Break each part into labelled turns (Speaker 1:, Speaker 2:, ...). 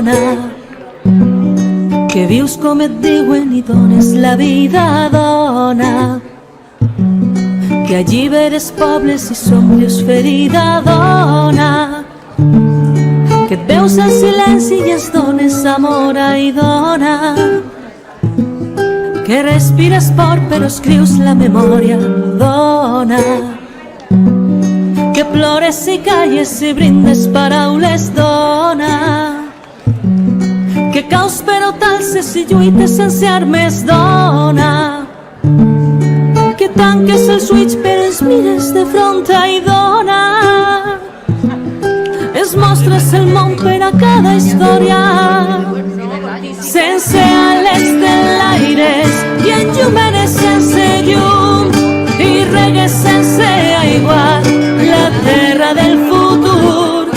Speaker 1: dona, que vius com et diuen i dones la vida, dona, que alliberes pobles i somrius ferida, dona, que et veus al silenci i es dones amor, ai, dona, que respires por però escrius la memòria, dona, que plores i calles i brindes paraules, dona, que caus però t'alces i lluites sense armes, dona, que tanques els ulls però els mires de front, ai, dona, es mostres el món per a cada història, sense ales d'enlaires i enllumenes sense llum i regues sense aigua la terra del futur.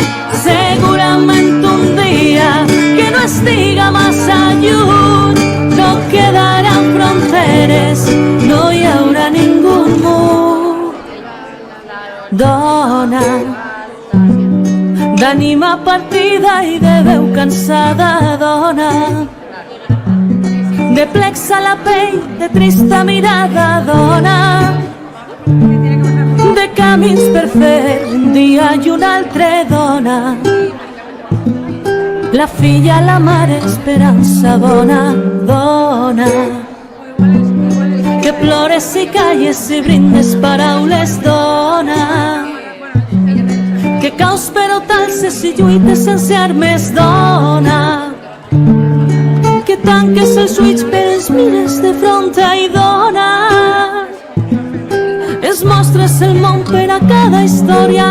Speaker 1: Segurament un dia que no estiga massa lluny no quedaran fronteres, no hi haurà ningú mur. Dona d'ànima partida i de veu cansada, dona, de plecs a la pell, de trista mirada, dona, de camins per fer un dia i un altre, dona, la filla, la mare, esperança bona, dona, que plores i calles i brindes paraules, dona, que caus però t'alces i lluites sense armes, dona, que tanques els ulls però els mires de front, ai, dona, es mostres el món per a cada història,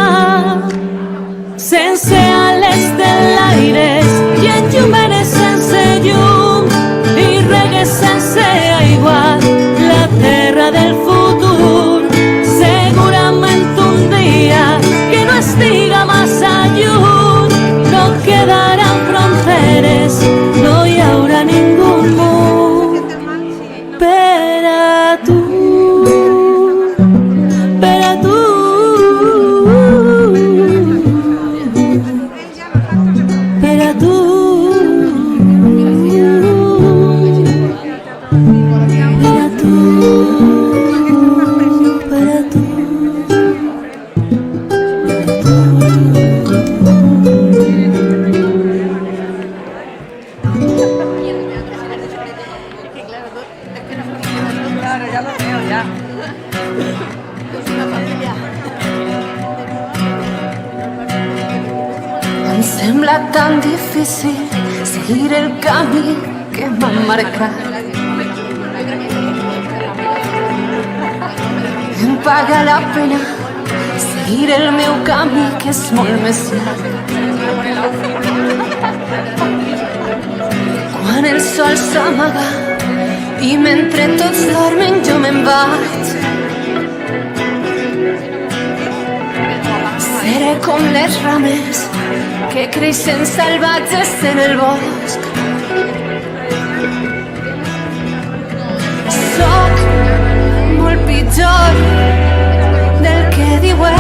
Speaker 1: sense ales d'enlaires i enllumenes sense llum i regues sense aigua la terra del futur. Segurament un dia que no estiga massa lluny no quedaran fronteres, no hi haurà ningú mur per a tu, per a tu, per a tu, per a tu, per a tu.
Speaker 2: Em sembla tan difícil seguir el camí que m'han marcat. Em paga la pena seguir el meu camí que és molt més llarg. Quan el sol s'amaga i mentre tots dormen jo me'n vaig, seré com les rames que creixen salvatges en el bosc. Soc molt pitjor del que diuen.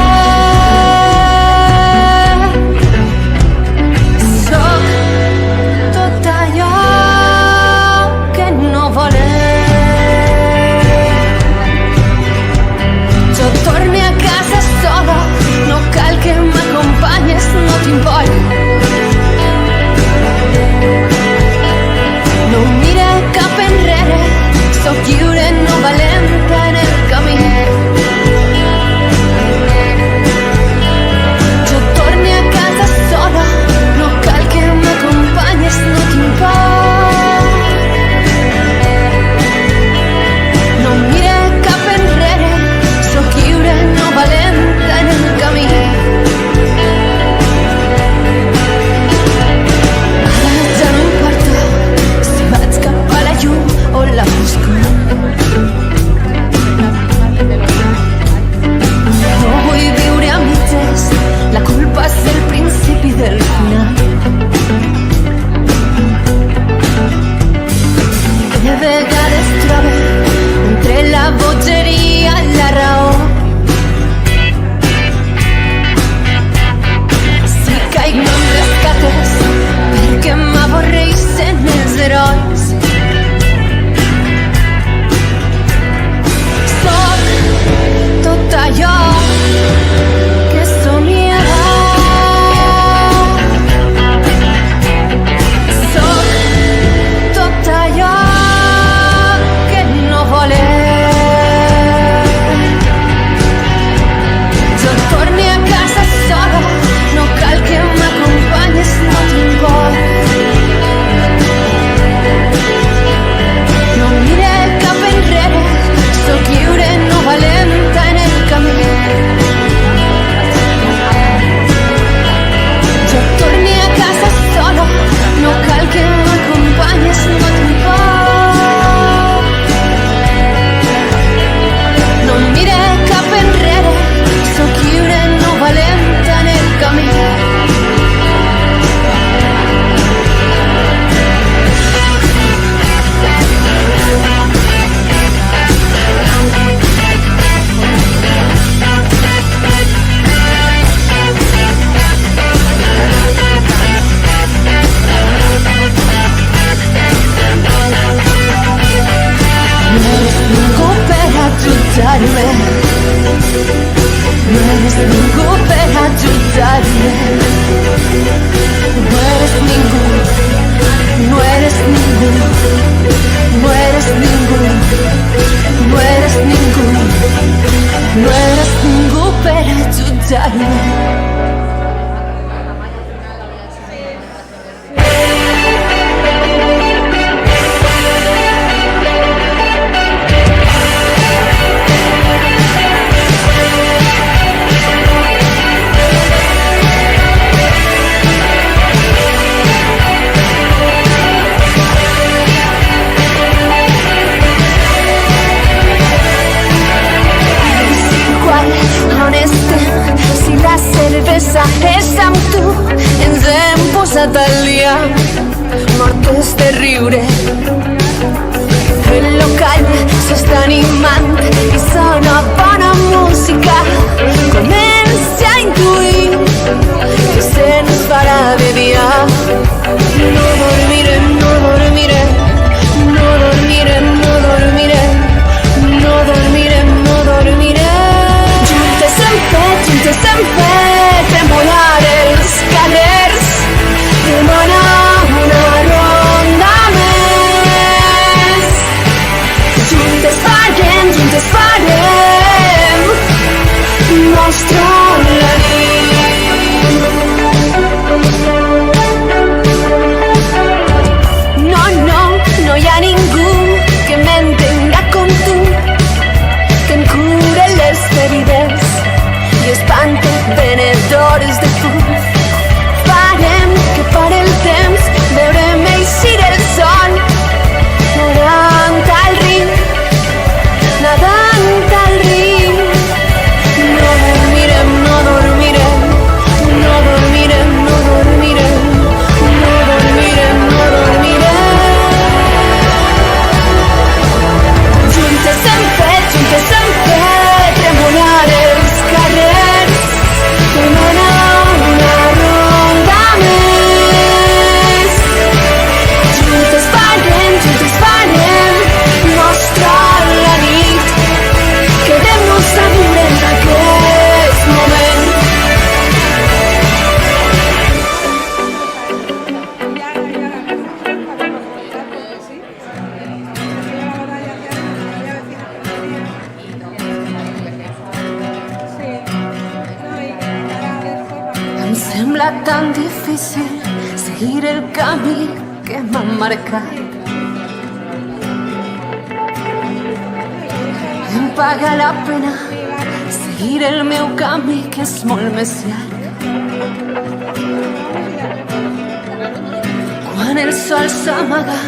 Speaker 2: Soc tot allò que no volem. Jo torne a casa sola, no cal que m'acompanyes, no t'importa. No mira cap enrere, soc lliure, no valenta en el camí. morte de riure. El local s'està animant i sona bona música. Comença a intuir que se'ns farà de dia. No dormirem, no dormirem, no dormirem, no dormirem, no dormirem, no dormirem. Juntes en pet, tremolar els carrers, demanar una ronda més. Juntes farem nostra la nit. No hi ha ningú que m'entenga com tu, que em cure les ferides i espante venedores de fum. Farem que pare el temps, veurem eixir el sol, nadant al riu, nadant al riu. No dormirem, no dormirem, no dormirem, no dormirem, no dormirem, no dormirem. Juntes en pet, tremolar els carrers, demanar una ronda més. Juntes farem nostra la nit. Quedem-nos a viure en aquest moment. Em sembla tan difícil seguir el camí que m'han marcat. Em paga la pena seguir el meu camí, que és molt més llarg. Quan el sol s'amaga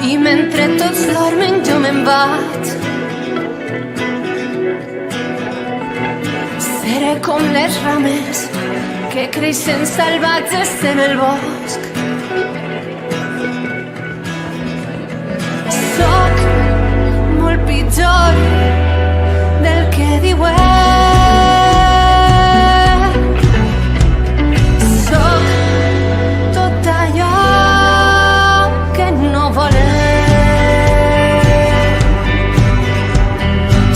Speaker 2: i mentre tots dormen jo me'n vaig. Seré com les rames que creixen salvatges en el bosc. Soc molt pitjor del que diuen. Soc tot allò que no volem.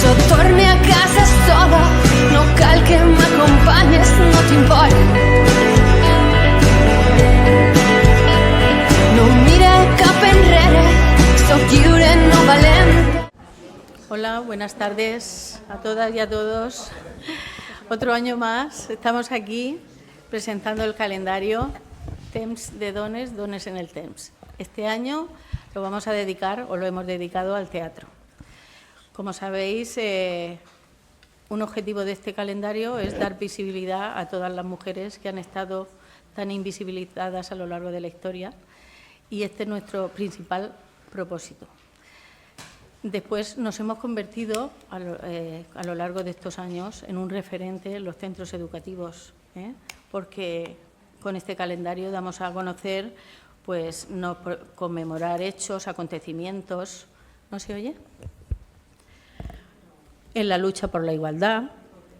Speaker 2: Jo torne a casa sola, no cal que m'acompanyes, no t'importa. No mire cap enrere, soc lliure, no valenta.
Speaker 3: Hola, buenas tardes a todas y a todos. Otro año más estamos aquí presentando el calendario Temps de Dones, Dones en el Temps. Este año lo vamos a dedicar, o lo hemos dedicado, al teatro. Como sabéis, un objetivo de este calendario es dar visibilidad a todas las mujeres que han estado tan invisibilizadas a lo largo de la historia, y este es nuestro principal propósito. Después nos hemos convertido a lo largo de estos años en un referente en los centros educativos, porque con este calendario damos a conocer, pues, conmemorar hechos, acontecimientos. ¿No se oye? En la lucha por la igualdad,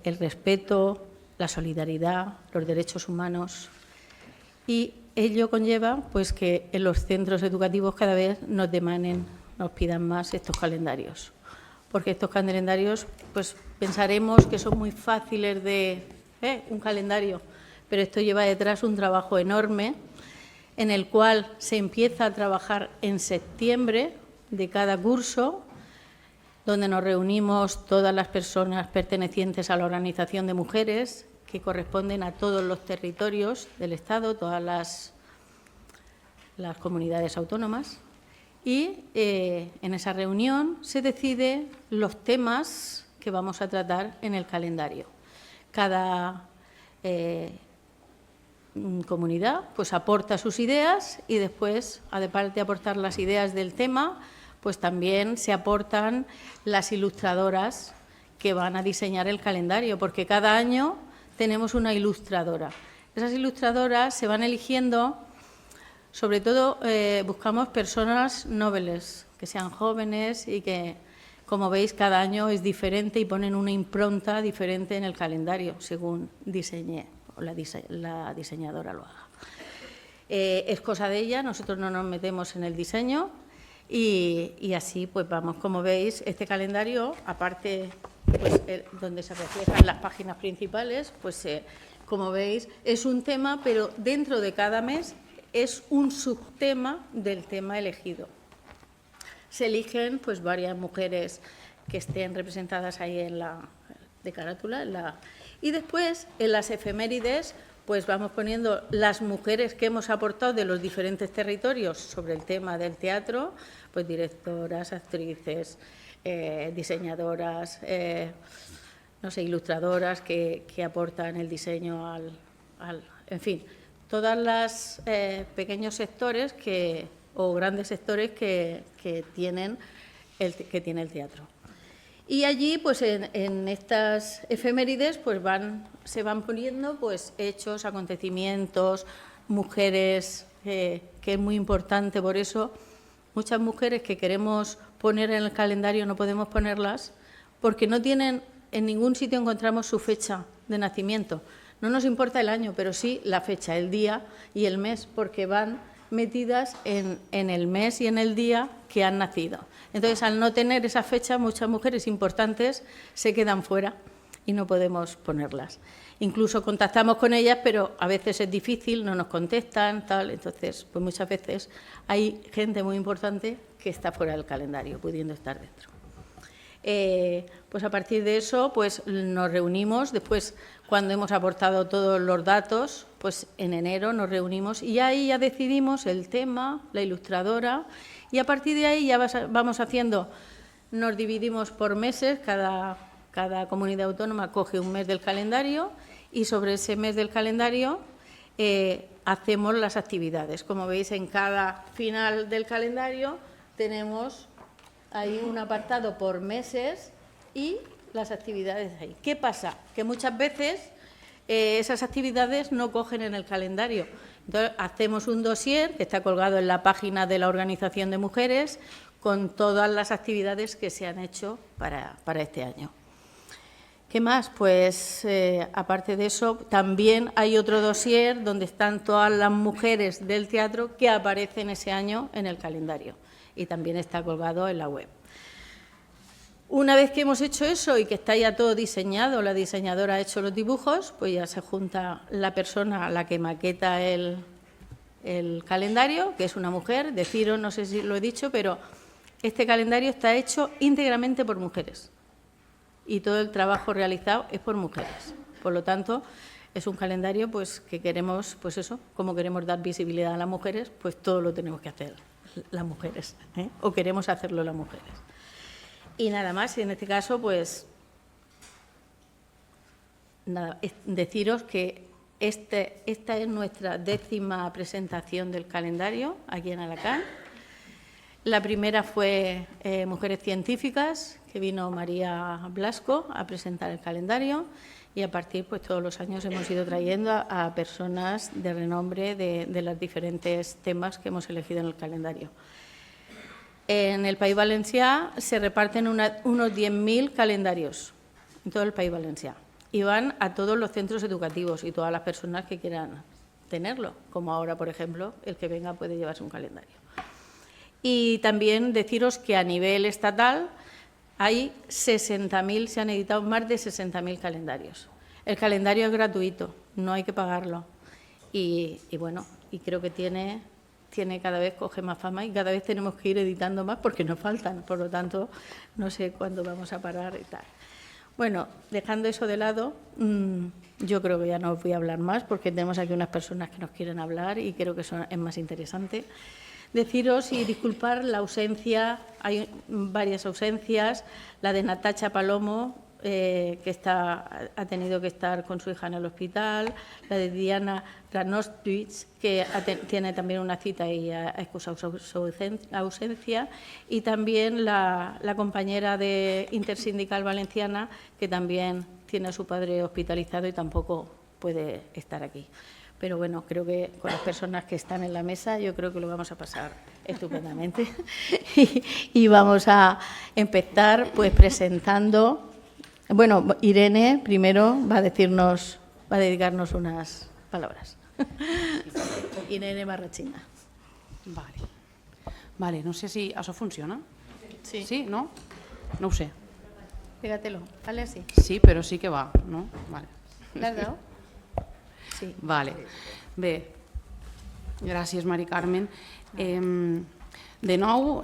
Speaker 3: el respeto, la solidaridad, los derechos humanos. Y ello conlleva, pues, que en los centros educativos cada vez nos pidan más estos calendarios. Porque estos calendarios, pues, pensaremos que son muy fáciles de... un calendario, pero esto lleva detrás un trabajo enorme en el cual se empieza a trabajar en septiembre de cada curso, donde nos reunimos todas las personas pertenecientes a la Organización de Mujeres, que corresponden a todos los territorios del Estado, todas las comunidades autónomas, y en esa reunión se deciden los temas que vamos a tratar en el calendario. Cada comunidad, pues, aporta sus ideas, y después, aparte de aportar las ideas del tema, pues también se aportan las ilustradoras que van a diseñar el calendario, porque cada año tenemos una ilustradora. Esas ilustradoras se van eligiendo Sobre todo buscamos personas nobles, que sean jóvenes y que, como veis, cada año es diferente y ponen una impronta diferente en el calendario, según diseñe o la diseñadora lo haga. Es cosa de ella, nosotros no nos metemos en el diseño y así pues vamos. Como veis, este calendario, aparte pues, donde se reflejan las páginas principales, pues como veis es un tema, pero dentro de cada mes es un subtema del tema elegido. Se eligen pues varias mujeres que estén representadas ahí en la de carátula. Y después, en las efemérides, pues vamos poniendo las mujeres que hemos aportado de los diferentes territorios sobre el tema del teatro, pues directoras, actrices, diseñadoras, no sé, ilustradoras que aportan el diseño en fin, todas las pequeños sectores o grandes sectores que tiene el teatro. Y allí, pues en estas efemérides, pues se van poniendo pues hechos, acontecimientos, mujeres, que es muy importante, por eso muchas mujeres que queremos poner en el calendario no podemos ponerlas, porque no tienen, en ningún sitio encontramos su fecha de nacimiento. No nos importa el año, pero sí la fecha, el día y el mes, porque van metidas en el mes y en el día que han nacido. Entonces, al no tener esa fecha, muchas mujeres importantes se quedan fuera y no podemos ponerlas. Incluso contactamos con ellas, pero a veces es difícil, no nos contestan, tal. Entonces, pues muchas veces hay gente muy importante que está fuera del calendario, pudiendo estar dentro. Pues a partir de eso, pues nos reunimos. Después, cuando hemos aportado todos los datos, pues en enero nos reunimos y ahí ya decidimos el tema, la ilustradora, y a partir de ahí ya vamos haciendo, nos dividimos por meses, cada comunidad autónoma coge un mes del calendario y sobre ese mes del calendario hacemos las actividades. Como veis, en cada final del calendario tenemos ahí un apartado por meses y las actividades ahí. ¿Qué pasa? Que muchas veces esas actividades no cogen en el calendario. Entonces, hacemos un dossier que está colgado en la página de la Organización de Mujeres con todas las actividades que se han hecho para este año. ¿Qué más? Pues, aparte de eso, también hay otro dossier donde están todas las mujeres del teatro que aparecen ese año en el calendario y también está colgado en la web. Una vez que hemos hecho eso y que está ya todo diseñado, la diseñadora ha hecho los dibujos, pues ya se junta la persona a la que maqueta el calendario, que es una mujer. Deciros, no sé si lo he dicho, pero este calendario está hecho íntegramente por mujeres y todo el trabajo realizado es por mujeres. Por lo tanto, es un calendario pues que queremos, pues eso, como queremos dar visibilidad a las mujeres, pues todo lo tenemos que hacer las mujeres, o queremos hacerlo las mujeres. Y nada más, y en este caso, pues, nada, deciros que esta es nuestra 10ª presentación del calendario aquí en Alacant. La primera fue Mujeres Científicas, que vino María Blasco a presentar el calendario, y a partir, pues todos los años hemos ido trayendo a personas de renombre de los diferentes temas que hemos elegido en el calendario. En el País Valencià se reparten unos 10.000 calendarios en todo el País Valencià y van a todos los centros educativos y todas las personas que quieran tenerlo, como ahora, por ejemplo, el que venga puede llevarse un calendario. Y también deciros que a nivel estatal hay 60.000, se han editado más de 60.000 calendarios. El calendario es gratuito, no hay que pagarlo. Y bueno, y creo que tiene cada vez, coge más fama y cada vez tenemos que ir editando más porque nos faltan. Por lo tanto, no sé cuándo vamos a parar y tal. Bueno, dejando eso de lado, yo creo que ya no os voy a hablar más porque tenemos aquí unas personas que nos quieren hablar y creo que eso es más interesante. Deciros y disculpar la ausencia, hay varias ausencias, la de Natacha Palomo, que ha tenido que estar con su hija en el hospital, la de Diana Ranostwitz, que tiene también una cita y ha excusado su ausencia, y también la compañera de Intersindical Valenciana, que también tiene a su padre hospitalizado y tampoco puede estar aquí. pero bueno, creo que con las personas que están en la mesa yo creo que lo vamos a pasar estupendamente. Y vamos a empezar pues presentando, bueno, Irene primero va a dedicarnos unas palabras. Irene Barrachina.
Speaker 4: Vale, no sé si això funciona.
Speaker 3: Sí.
Speaker 4: Sí, no? No ho sé.
Speaker 3: Pégatelo, ¿vale? Así.
Speaker 4: Sí, però sí que va, no? Vale.
Speaker 3: ¿Le has dado? Sí.
Speaker 4: Vale. Bé, gràcies, Mari Carmen. De nou,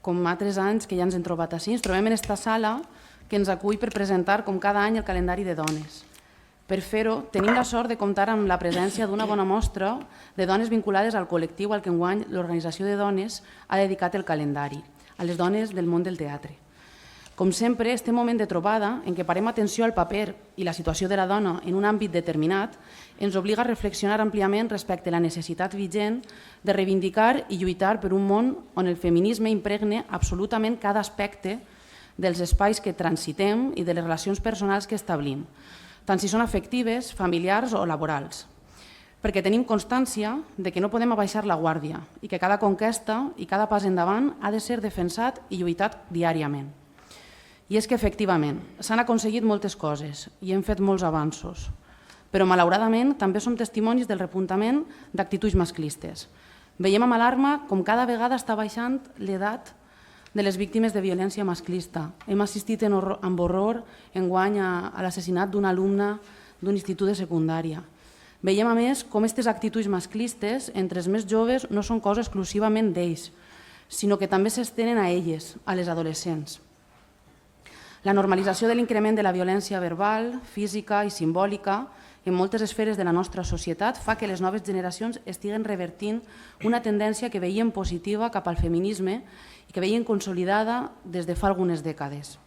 Speaker 4: com altres anys que ja ens hem trobat així, ens trobem en esta sala que ens acull per presentar, com cada any, el calendari de dones. Per fer-ho, tenim la sort de comptar amb la presència d'una bona mostra de dones vinculades al col·lectiu al que enguany l'Organització de Dones ha dedicat el calendari, a les dones del món del teatre. Com sempre, este moment de trobada, en què parem atenció al paper i la situació de la dona en un àmbit determinat, ens obliga a reflexionar àmpliament respecte a la necessitat vigent de reivindicar i lluitar per un món on el feminisme impregne absolutament cada aspecte dels espais que transitem i de les relacions personals que establim, tant si són afectives, familiars o laborals. Perquè tenim constància de que no podem abaixar la guàrdia i que cada conquesta i cada pas endavant ha de ser defensat i lluitat diàriament. I és que, efectivament, s'han aconseguit moltes coses i hem fet molts avanços, però, malauradament, també som testimonis del repuntament d'actituds masclistes. Veiem amb alarma com cada vegada està baixant l'edat de les víctimes de violència masclista. Hem assistit amb horror enguany a l'assassinat d'una alumna d'un institut de secundària. Veiem, a més, com aquestes actituds masclistes entre els més joves no són cosa exclusivament d'ells, sinó que també s'estenen a elles, a les adolescents. La normalització de l'increment de la violència verbal, física i simbòlica en moltes esferes de la nostra societat fa que les noves generacions estiguen revertint una tendència que veiem positiva cap al feminisme i que veiem consolidada des de fa algunes dècades.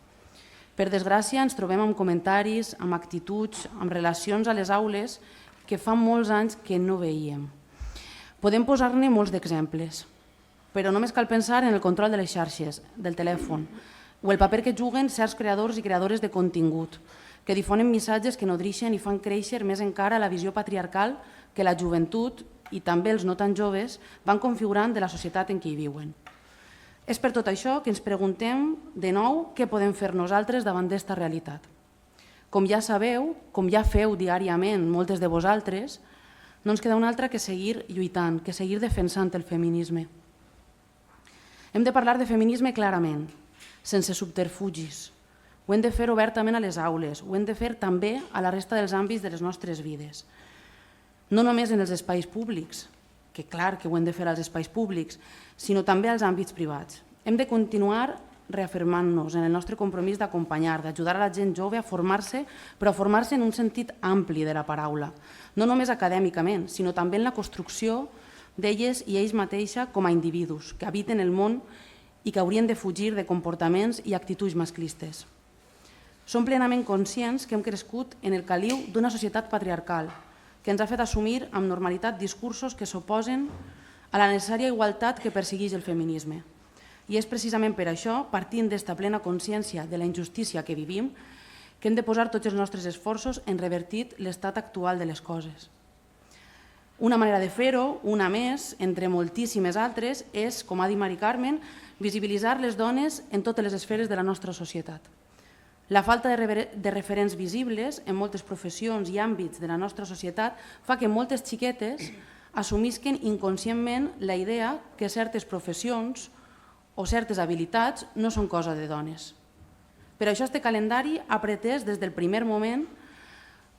Speaker 4: Per desgràcia, ens trobem amb comentaris, amb actituds, amb relacions a les aules que fa molts anys que no veiem. Podem posar-ne molts d'exemples, però només cal pensar en el control de les xarxes, del telèfon, o el paper que juguen certs creadors i creadores de contingut, que difonen missatges que nodreixen i fan créixer més encara la visió patriarcal que la joventut i també els no tan joves van configurant de la societat en què hi viuen. És per tot això que ens preguntem de nou què podem fer nosaltres davant d'esta realitat. Com ja sabeu, com ja feu diàriament moltes de vosaltres, no ens queda una altra que seguir lluitant, que seguir defensant el feminisme. Hem de parlar de feminisme clarament, sense subterfugis. Ho hem de fer obertament a les aules, ho hem de fer també a la resta dels àmbits de les nostres vides. No només en els espais públics, que clar que ho hem de fer als espais públics, sinó també als àmbits privats. Hem de continuar reafirmant-nos en el nostre compromís d'acompanyar, d'ajudar a la gent jove a formar-se, però a formar-se en un sentit ampli de la paraula, no només acadèmicament, sinó també en la construcció d'elles i ells mateixa com a individus que habiten el món i que haurien de fugir de comportaments i actituds masclistes. Som plenament conscients que hem crescut en el caliu d'una societat patriarcal que ens ha fet assumir amb normalitat discursos que s'oposen a la necessària igualtat que persegueix el feminisme. I és precisament per això, partint d'esta plena consciència de la injustícia que vivim, que hem de posar tots els nostres esforços en revertir l'estat actual de les coses. Una manera de fer-ho, una més, entre moltíssimes altres, és, com ha dit Mari Carmen, visibilitzar les dones en totes les esferes de la nostra societat. La falta de referents visibles en moltes professions i àmbits de la nostra societat fa que moltes xiquetes assumisquen inconscientment la idea que certes professions o certes habilitats no són cosa de dones. Per això este calendari ha pretès des del primer moment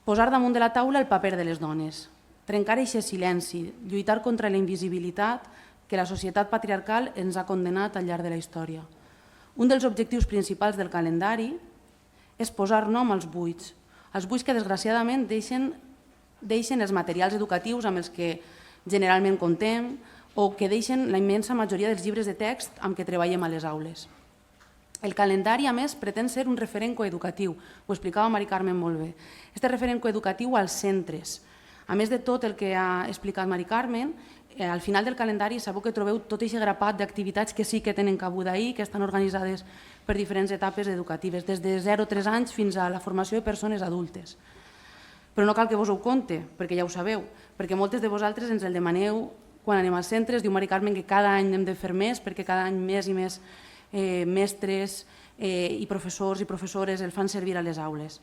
Speaker 4: posar damunt de la taula el paper de les dones, trencar aquest silenci, lluitar contra la invisibilitat que la societat patriarcal ens ha condemnat al llarg de la història. Un dels objectius principals del calendari és posar nom als buits que desgraciadament deixen els materials educatius amb els que generalment contem o que deixen la immensa majoria dels llibres de text amb què treballem a les aules. El calendari, a més, pretén ser un referent coeducatiu, ho explicava Mari Carmen molt bé. Este referent coeducatiu als centres. A més de tot el que ha explicat Mari Carmen, al final del calendari sabeu que trobeu tot aquest grapat d'activitats que sí que tenen cabuda ahir, que estan organitzades per diferents etapes educatives, des de 0 a 3 anys fins a la formació de persones adultes. Però no cal que vos ho conte, perquè ja ho sabeu, perquè moltes de vosaltres ens el demaneu quan anem als centres. Diu Mari Carmen que cada any hem de fer més, perquè cada any més i més mestres i professors i professores el fan servir a les aules.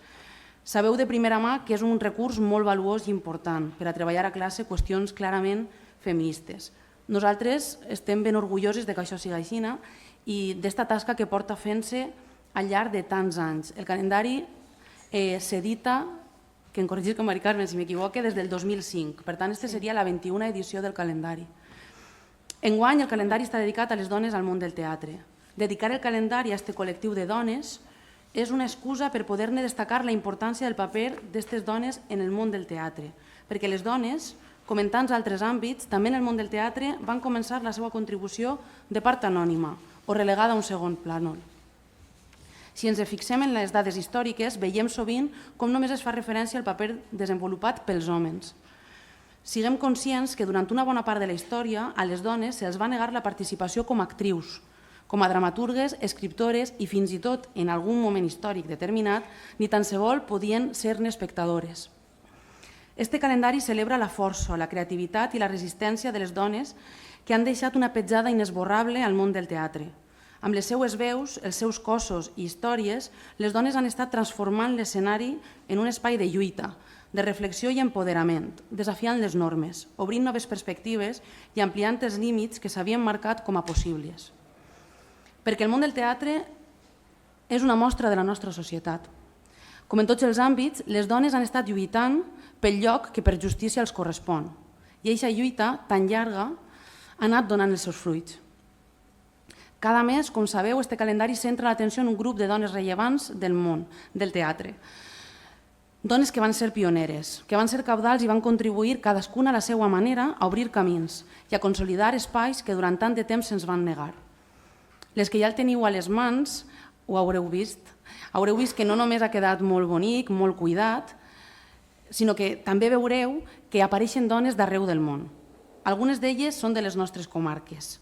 Speaker 4: Sabeu de primera mà que és un recurs molt valuós i important per a treballar a classe qüestions clarament feministes. Nosaltres estem ben orgullosos que això sigui així i d'esta tasca que porta fent-se al llarg de tants anys. El calendari s'edita, que em corregís Mari Carmen si m'equivoque, des del 2005. Per tant, aquesta seria la 21a edició del calendari. Enguany, el calendari està dedicat a les dones al món del teatre. Dedicar el calendari a aquest col·lectiu de dones és una excusa per poder-ne destacar la importància del paper d'aquestes dones en el món del teatre, perquè les dones, com en tants altres àmbits, també en el món del teatre van començar la seva contribució de part anònima o relegada a un segon plànol. Si ens fixem en les dades històriques, veiem sovint com només es fa referència al paper desenvolupat pels homes. Siguem conscients que durant una bona part de la història a les dones se'ls va negar la participació com a actrius, com a dramaturgues, escriptores i fins i tot en algun moment històric determinat ni tan se vol podien ser-ne espectadores. Este calendari celebra la força, la creativitat i la resistència de les dones que han deixat una petjada inesborrable al món del teatre. Amb les seues veus, els seus cossos i històries, les dones han estat transformant l'escenari en un espai de lluita, de reflexió i empoderament, desafiant les normes, obrint noves perspectives i ampliant els límits que s'havien marcat com a possibles. Perquè el món del teatre és una mostra de la nostra societat. Com en tots els àmbits, les dones han estat lluitant pel lloc que per justícia els correspon. I aquesta lluita, tan llarga, ha anat donant els seus fruits. Cada mes, com sabeu, este calendari centra l'atenció en un grup de dones rellevants del món del teatre. Dones que van ser pioneres, que van ser cabdals i van contribuir cadascuna a la seva manera a obrir camins i a consolidar espais que durant tant de temps se'ns van negar. Les que ja el teniu a les mans ho haureu vist. Haureu vist que no només ha quedat molt bonic, molt cuidat, sinó que també veureu que apareixen dones d'arreu del món. Algunes d'elles són de les nostres comarques.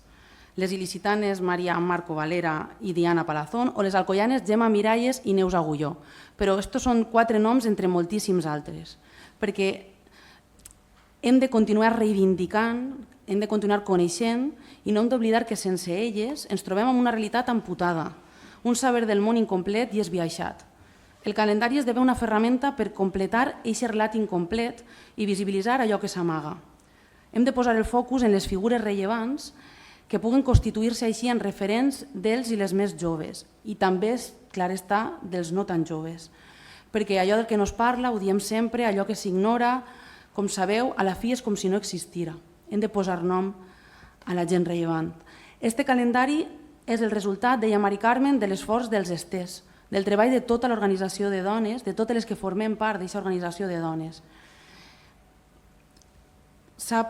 Speaker 4: Les il·licitanes Maria Marco Valera i Diana Palazón o les alcoianes Gemma Miralles i Neus Agulló. Però estos són 4 noms entre moltíssims altres, perquè hem de continuar reivindicant, hem de continuar coneixent i no hem d'oblidar que sense elles ens trobem amb una realitat amputada, un saber del món incomplet i esbiaixat. El calendari esdevé una ferramenta per completar aquest relat incomplet i visibilitzar allò que s'amaga. Hem de posar el focus en les figures rellevants que puguen constituir-se així en referents dels i les més joves i també, clar està, dels no tan joves. Perquè allò del que no es parla, ho diem sempre, allò que s'ignora, com sabeu, a la fi és com si no existira. Hem de posar nom a la gent rellevant. Este calendari és el resultat, deia Mari Carmen, de l'esforç dels estès, del treball de tota l'organització de dones, de totes les que formem part d'aquesta organització de dones. S'ha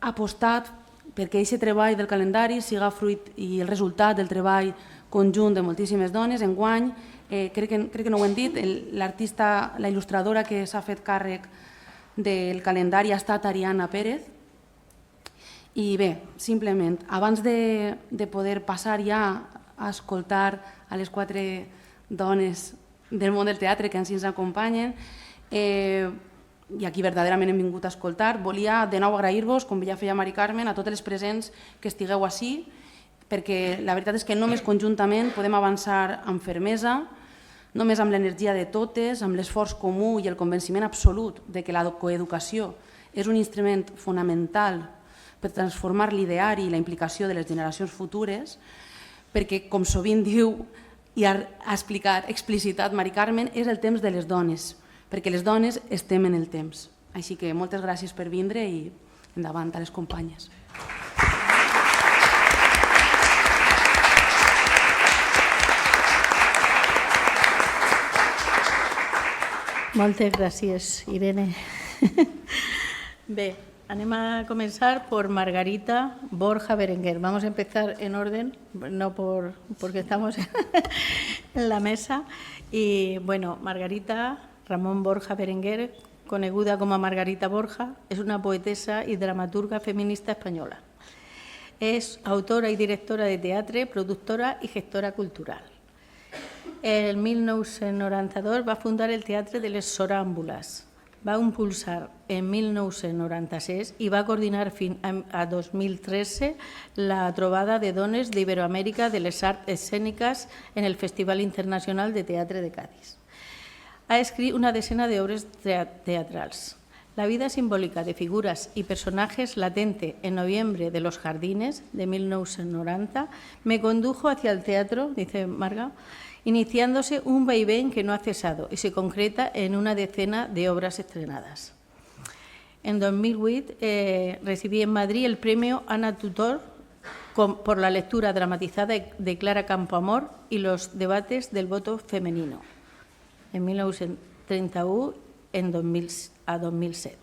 Speaker 4: apostat perquè aquest treball del calendari siga fruit i el resultat del treball conjunt de moltíssimes dones. Enguany, crec que no ho hem dit, l'artista, la il·lustradora que s'ha fet càrrec del calendari ha estat Ariana Pérez. I bé, simplement, abans de poder passar ja a escoltar a les 4 dones del món del teatre que ens acompanyen, i aquí verdaderament hem vingut a escoltar, volia de nou agrair-vos, com ja feia Mari Carmen, a totes les presents que estigueu ací, perquè la veritat és que només conjuntament podem avançar amb fermesa, només amb l'energia de totes, amb l'esforç comú i el convenciment absolut de que la coeducació és un instrument fonamental per transformar l'ideari i la implicació de les generacions futures, perquè, com sovint diu i ha explicitat Mari Carmen, és el temps de les dones, perquè les dones estem en el temps. Així que moltes gràcies per vindre i endavant a les companyes.
Speaker 3: Moltes gràcies, Irene. Bé, anem a començar por Margarita Borja Berenguer. Vamos a empezar en orden, no porque estamos en la mesa. Y bueno, Margarita Ramón Borja Berenguer, coneguda como Margarita Borja, es una poetesa y dramaturga feminista española. Es autora y directora de teatre, productora y gestora cultural. En 1992 va fundar el Teatre de les Soràmbules, va impulsar en 1996 i va coordinar fins a 2013 la trobada de dones d'Iberoamèrica de les arts escèniques en el Festival Internacional de Teatre de Cádiz. Ha escrit una decena de obras teatrals. La vida simbólica de figuras y personajes latente en Noviembre de los Jardines, de 1990, me condujo hacia el teatro, dice Marga, iniciándose un vaivén que no ha cesado y se concreta en una decena de obras estrenadas. En 2008 recibí en Madrid el premio Ana Tutor por la lectura dramatizada de Clara Campoamor y los debates del voto femenino, en 1931 a 2007.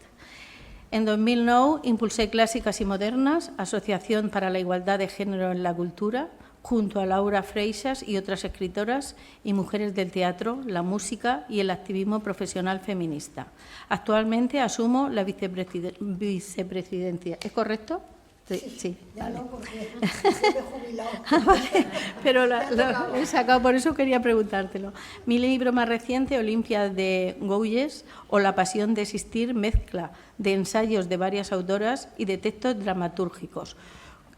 Speaker 3: En 2009 impulsé Clàssiques i Modernas, Asociación para la Igualdad de Género en la Cultura, junto a Laura Freixas y otras escritoras y mujeres del teatro, la música y el activismo profesional feminista. Actualmente asumo la vicepresidencia. ¿Es correcto? Sí,
Speaker 5: ya
Speaker 3: vale.
Speaker 5: no, porque me he jubilado.
Speaker 3: Vale, pero lo he sacado, por eso quería preguntártelo. Mi libro más reciente, Olimpia de Gouyes, o La pasión de existir, mezcla de ensayos de varias autoras y de textos dramatúrgicos.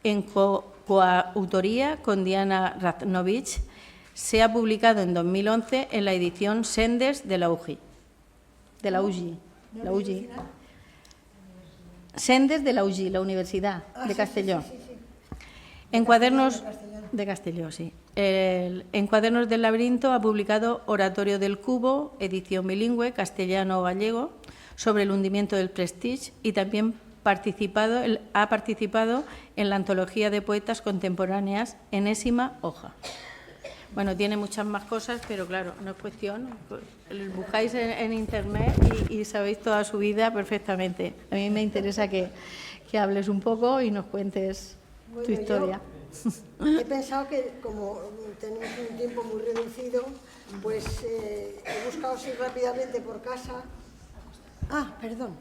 Speaker 3: En coautoría con Diana Raznovich, se ha publicado en 2011 en la edición Sendes de la UGI. De la UGI. La UGI. Sendes de la UGI, la Universidad de Castelló. En Cuadernos de Castelló, sí. En Cuadernos del Laberinto ha publicado Oratorio del Cubo, edición bilingüe, castellano-gallego, sobre el hundimiento del Prestige, y también ha participado en la antología de poetas contemporáneas Enésima Hoja. Bueno, tiene muchas más cosas, pero claro, no es cuestión. Buscáis en Internet y sabéis toda su vida perfectamente. A mí me interesa que hables un poco y nos cuentes tu historia.
Speaker 5: He pensado que como tenemos un tiempo muy reducido, pues he buscado así rápidamente por casa. Perdón.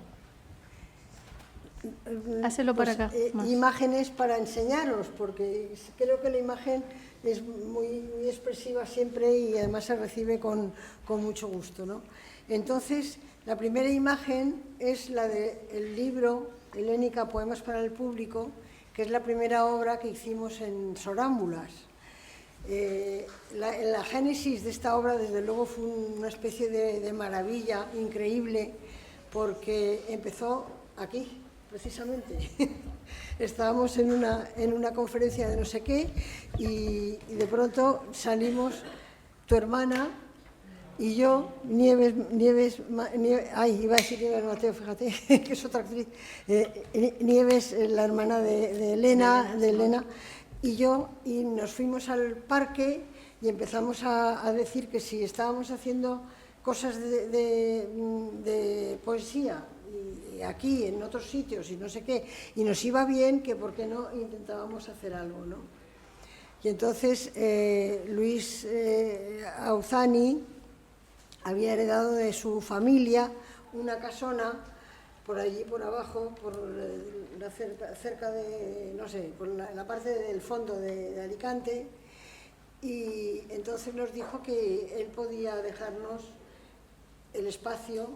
Speaker 3: Háselo para acá.
Speaker 5: Imágenes para enseñaros, porque creo que la imagen es muy expresiva siempre y además se recibe con mucho gusto, ¿no? Entonces, la primera imagen es la del libro Helénica, Poemas para el Público, que es la primera obra que hicimos en Sorámbulas. La génesis de esta obra, desde luego, fue una especie de maravilla increíble, porque empezó aquí, precisamente. Estábamos en una conferencia de no sé qué y de pronto salimos tu hermana y yo, Nieves, iba a decir Nieves Mateo, fíjate, que es otra actriz, Nieves, la hermana de Elena, y yo, y nos fuimos al parque y empezamos a decir que si estábamos haciendo cosas de poesía, y aquí, en otros sitios, y no sé qué, y nos iba bien, que por qué no intentábamos hacer algo, ¿no? Y entonces Luis Auzani había heredado de su familia una casona por allí, por abajo, cerca de, no sé, por la parte del fondo de Alicante, y entonces nos dijo que él podía dejarnos el espacio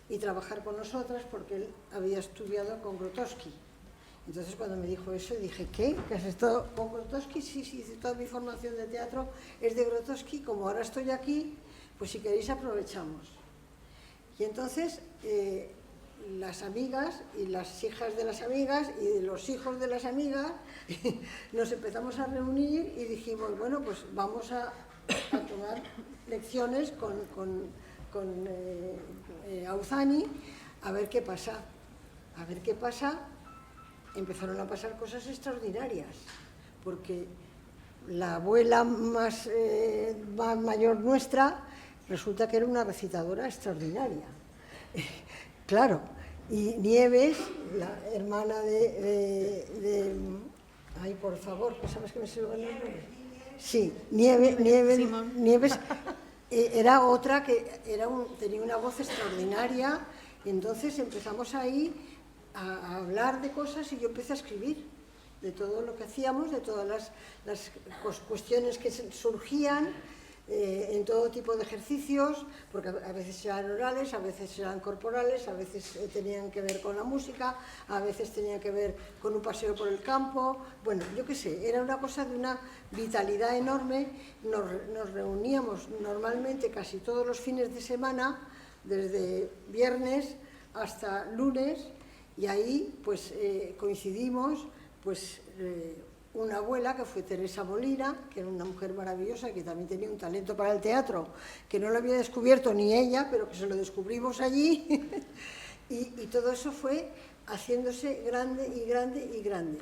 Speaker 5: y trabajar con nosotras, porque él había estudiado con Grotowski. Entonces, cuando me dijo eso, dije, ¿qué? ¿Que has estado con Grotowski? Sí, toda mi formación de teatro es de Grotowski. Como ahora estoy aquí, pues si queréis aprovechamos. Y entonces, las amigas y las hijas de las amigas y de los hijos de las amigas nos empezamos a reunir y dijimos, bueno, pues vamos a tomar lecciones con Auzani, a ver qué pasa. Empezaron a pasar cosas extraordinarias, porque la abuela más mayor nuestra resulta que era una recitadora extraordinaria. Claro, y Nieves, la hermana ay, por favor, ¿sabes que me se lo el nombre? Sí, Nieves era otra que tenía una voz extraordinaria, y entonces empezamos ahí a hablar de cosas y yo empecé a escribir de todo lo que hacíamos, de todas las cuestiones que surgían, en todo tipo de ejercicios, porque a veces eran orales, a veces eran corporales, a veces tenían que ver con la música, a veces tenían que ver con un paseo por el campo. Bueno, yo qué sé, era una cosa de una vitalidad enorme. Nos reuníamos normalmente casi todos los fines de semana, desde viernes hasta lunes, y ahí pues coincidimos pues una abuela que fue Teresa Molina, que era una mujer maravillosa, que también tenía un talento para el teatro, que no lo había descubierto ni ella, pero que se lo descubrimos allí, y todo eso fue haciéndose grande y grande y grande.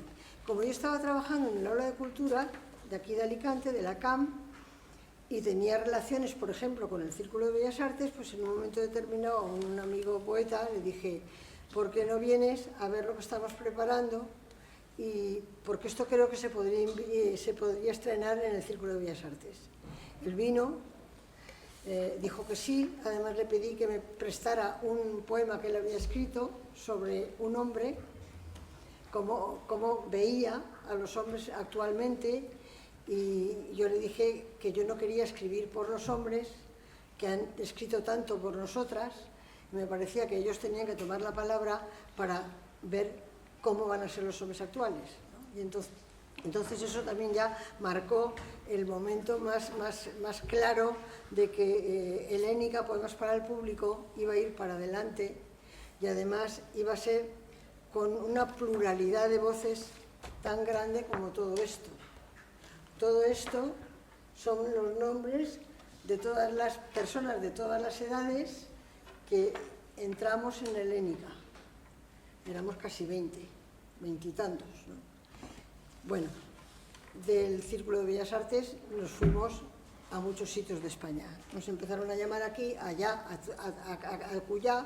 Speaker 5: Como yo estaba trabajando en el aula de cultura de aquí de Alicante, de la CAM, y tenía relaciones, por ejemplo, con el Círculo de Bellas Artes, pues en un momento determinado a un amigo poeta le dije, ¿por qué no vienes a ver lo que estamos preparando? Y porque esto creo que se podría estrenar en el Círculo de Bellas Artes. Él vino, dijo que sí, además le pedí que me prestara un poema que él había escrito sobre un hombre, cómo veía a los hombres actualmente, y yo le dije que yo no quería escribir por los hombres, que han escrito tanto por nosotras, y me parecía que ellos tenían que tomar la palabra para ver cómo van a ser los hombres actuales, ¿no? Y entonces eso también ya marcó el momento más claro de que Helénica, Poemas para el Público, iba a ir para adelante, y además iba a ser con una pluralidad de voces tan grande como todo esto. Todo esto son los nombres de todas las personas de todas las edades que entramos en Helénica. Éramos casi 20 y tantos, ¿no? Bueno, del Círculo de Bellas Artes nos fuimos a muchos sitios de España. Nos empezaron a llamar aquí, allá, a Cuyá,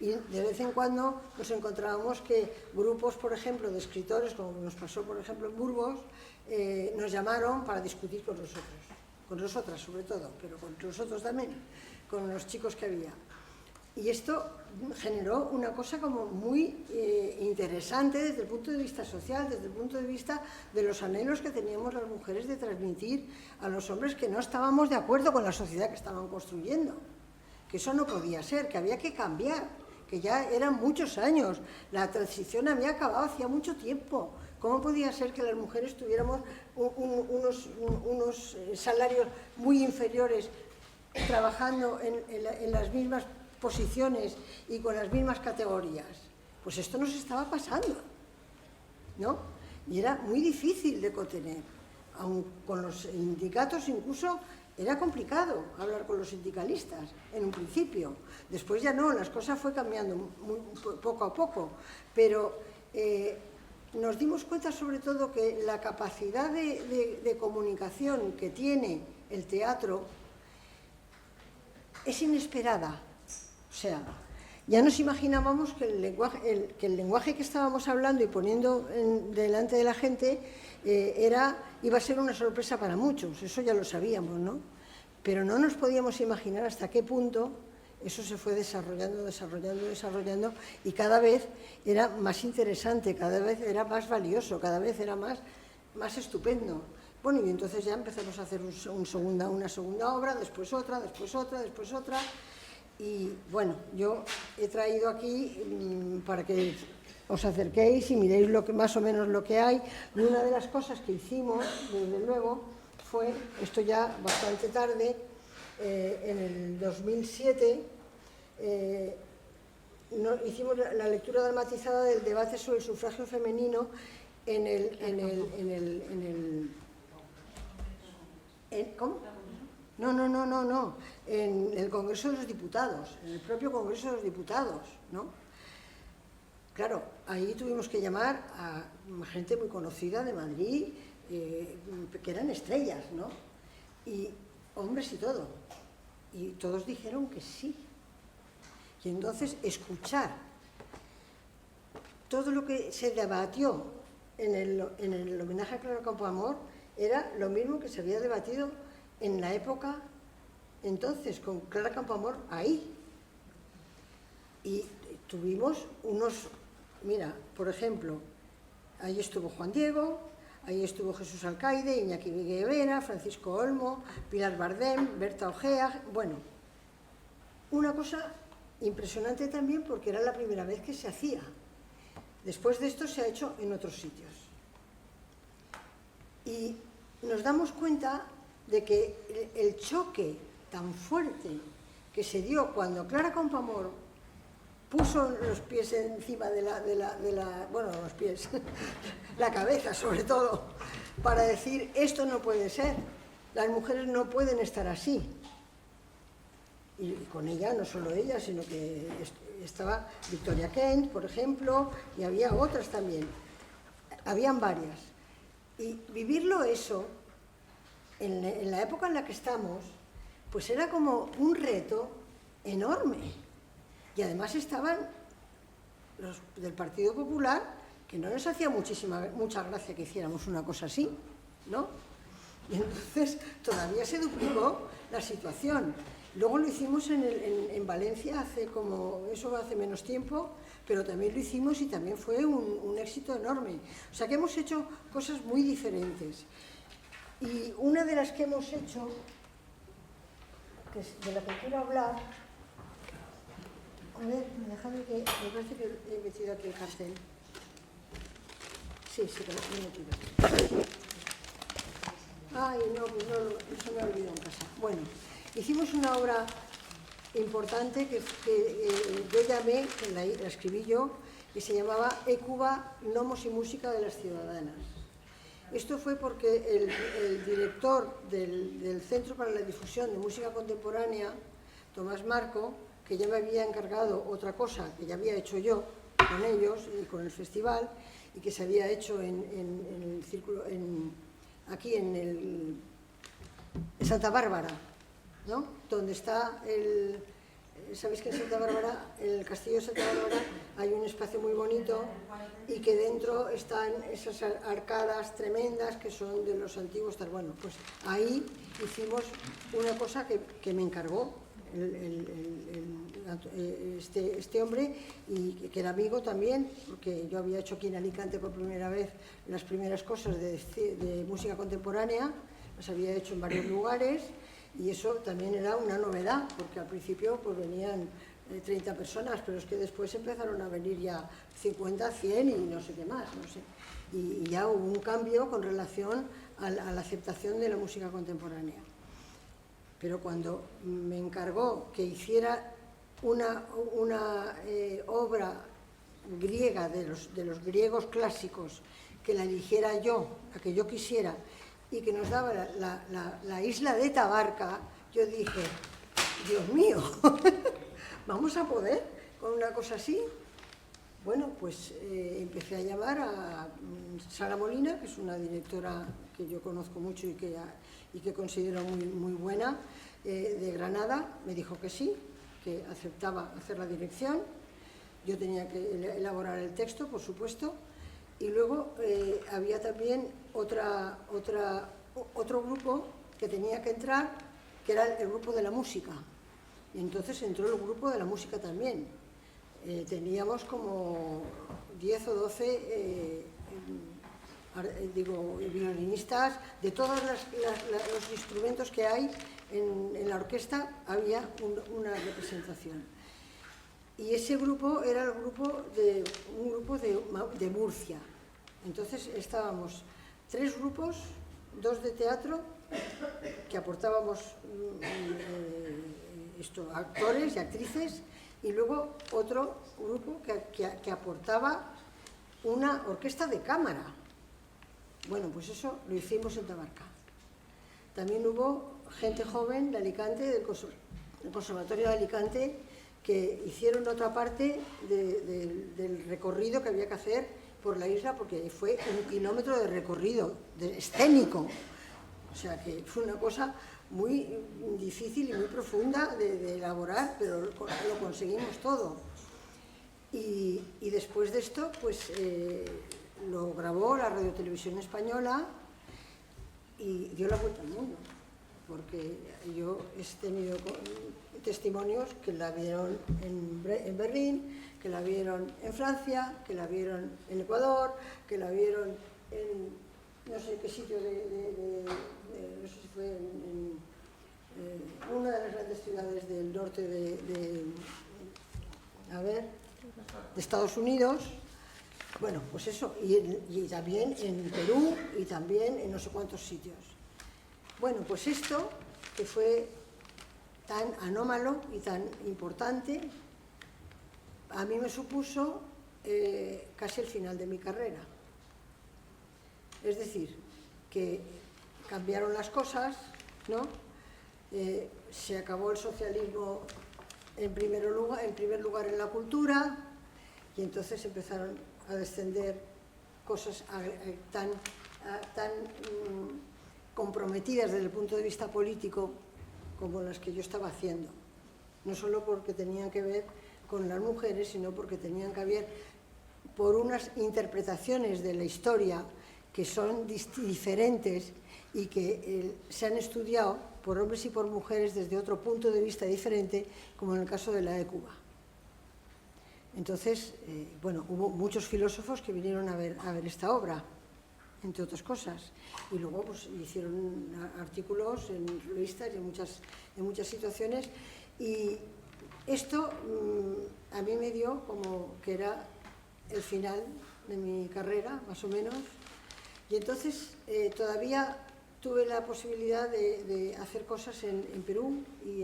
Speaker 5: y de vez en cuando nos encontrábamos que grupos, por ejemplo, de escritores, como nos pasó, por ejemplo, en Burgos, nos llamaron para discutir con nosotras sobre todo, pero con nosotros también, con los chicos que había. Y esto generó una cosa como muy interesante desde el punto de vista social, desde el punto de vista de los anhelos que teníamos las mujeres de transmitir a los hombres que no estábamos de acuerdo con la sociedad que estaban construyendo, que eso no podía ser, que había que cambiar, que ya eran muchos años, la transición había acabado hacía mucho tiempo. ¿Cómo podía ser que las mujeres tuviéramos unos salarios muy inferiores trabajando en las mismas posiciones y con las mismas categorías? Pues esto nos estaba pasando, ¿no? Y era muy difícil de contener. Aun con los sindicatos incluso era complicado hablar con los sindicalistas en un principio. Después ya no, las cosas fue cambiando poco a poco, pero nos dimos cuenta sobre todo que la capacidad de comunicación que tiene el teatro es inesperada. O sea, ya nos imaginábamos que el lenguaje que estábamos hablando y poniendo delante de la gente iba a ser una sorpresa para muchos, eso ya lo sabíamos, ¿no? Pero no nos podíamos imaginar hasta qué punto eso se fue desarrollando, y cada vez era más interesante, cada vez era más valioso, cada vez era más estupendo. Bueno, y entonces ya empezamos a hacer una segunda obra, después otra, y bueno, yo he traído aquí para que os acerquéis y miréis más o menos lo que hay. Y una de las cosas que hicimos, desde luego, fue, esto ya bastante tarde, en el 2007, hicimos la lectura dramatizada del debate sobre el sufragio femenino ¿cómo? No, en el Congreso de los Diputados, en el propio Congreso de los Diputados, ¿no? Claro, ahí tuvimos que llamar a gente muy conocida de Madrid, que eran estrellas, ¿no? Y hombres y todo. Y todos dijeron que sí. Y entonces escuchar todo lo que se debatió en el homenaje a Clara Campoamor era lo mismo que se había debatido en la época entonces, con Clara Campoamor ahí. Y tuvimos mira, por ejemplo, ahí estuvo Juan Diego, Ahí estuvo Jesús Alcaide, Iñaki Viguevera, Francisco Olmo, Pilar Bardem, Berta Ojea. Bueno, una cosa impresionante también porque era la primera vez que se hacía. Después de esto se ha hecho en otros sitios. Y nos damos cuenta de que el choque tan fuerte que se dio cuando Clara Campoamor puso los pies encima de bueno, los pies, la cabeza sobre todo, para decir, esto no puede ser, las mujeres no pueden estar así. Y con ella, no solo ella, sino que estaba Victoria Kent, por ejemplo, y había otras también, habían varias. Y vivirlo eso, en la época en la que estamos, pues era como un reto enorme. Y además estaban los del Partido Popular, que no les hacía mucha gracia que hiciéramos una cosa así, ¿no? Y entonces todavía se duplicó la situación. Luego lo hicimos en Valencia hace menos tiempo, pero también lo hicimos y también fue un éxito enorme. O sea que hemos hecho cosas muy diferentes. Y una de las que hemos hecho, de la que quiero hablar, a ver, déjame que me parece que he metido aquí el cartel. Sí, que lo he metido. Ay, no, pues no, eso me ha olvidado en casa. Bueno, hicimos una obra importante que yo llamé, que la escribí yo, que se llamaba Écuba, Gnomos y Música de las Ciudadanas. Esto fue porque el director del Centro para la Difusión de Música Contemporánea, Tomás Marco, que ya me había encargado otra cosa que ya había hecho yo con ellos y con el festival, y que se había hecho en el círculo, aquí en Santa Bárbara, ¿no? Donde está sabéis que en Santa Bárbara, en el castillo de Santa Bárbara, hay un espacio muy bonito y que dentro están esas arcadas tremendas que son de los antiguos. Bueno, pues ahí hicimos una cosa que me encargó este hombre, y que era amigo también, porque yo había hecho aquí en Alicante por primera vez las primeras cosas de música contemporánea, las había hecho en varios lugares, y eso también era una novedad, porque al principio pues venían 30 personas, pero es que después empezaron a venir ya 50, 100 y no sé qué más, no sé. Y ya hubo un cambio con relación a la aceptación de la música contemporánea. Pero cuando me encargó que hiciera una obra griega de los griegos clásicos, que la eligiera yo, la que yo quisiera, y que nos daba la isla de Tabarca, yo dije, Dios mío, ¿vamos a poder con una cosa así? Bueno, pues empecé a llamar a Sara Molina, que es una directora que yo conozco mucho y que considero muy buena, de Granada. Me dijo que sí, que aceptaba hacer la dirección. Yo tenía que elaborar el texto, por supuesto. Y luego había también otro grupo que tenía que entrar, que era el grupo de la música. Y entonces entró el grupo de la música también. Teníamos como 10 o 12 violinistas, de todos los instrumentos que hay en la orquesta había una representación. Y ese grupo era un grupo de Murcia. Entonces estábamos 3 grupos, 2 de teatro, que aportábamos actores y actrices, y luego otro grupo que aportaba una orquesta de cámara. Bueno, pues eso lo hicimos en Tabarca. También hubo gente joven de Alicante, del Conservatorio de Alicante, que hicieron otra parte del recorrido que había que hacer por la isla, porque fue 1 kilómetro de recorrido escénico. O sea que fue una cosa muy difícil y muy profunda de elaborar, pero lo conseguimos todo. Y después de esto, pues lo grabó la Radiotelevisión Española y dio la vuelta al mundo, porque yo he tenido testimonios que la vieron en Berlín, que la vieron en Francia, que la vieron en Ecuador, que la vieron no sé qué sitio no sé si fue en una de las grandes ciudades del norte de Estados Unidos. Bueno, pues eso, y también en Perú y también en no sé cuántos sitios. Bueno, pues esto, que fue tan anómalo y tan importante, a mí me supuso casi el final de mi carrera. Es decir, que cambiaron las cosas, ¿no? Se acabó el socialismo en primer lugar en la cultura, y entonces empezaron a descender cosas tan comprometidas desde el punto de vista político como las que yo estaba haciendo. No solo porque tenían que ver con las mujeres, sino porque tenían que ver por unas interpretaciones de la historia que son diferentes y que se han estudiado por hombres y por mujeres desde otro punto de vista diferente, como en el caso de la de Cuba. Entonces, bueno, hubo muchos filósofos que vinieron a ver esta obra, entre otras cosas, y luego pues hicieron artículos en revistas y en muchas situaciones, y esto a mí me dio como que era el final de mi carrera, más o menos, y entonces todavía tuve la posibilidad de hacer cosas en Perú y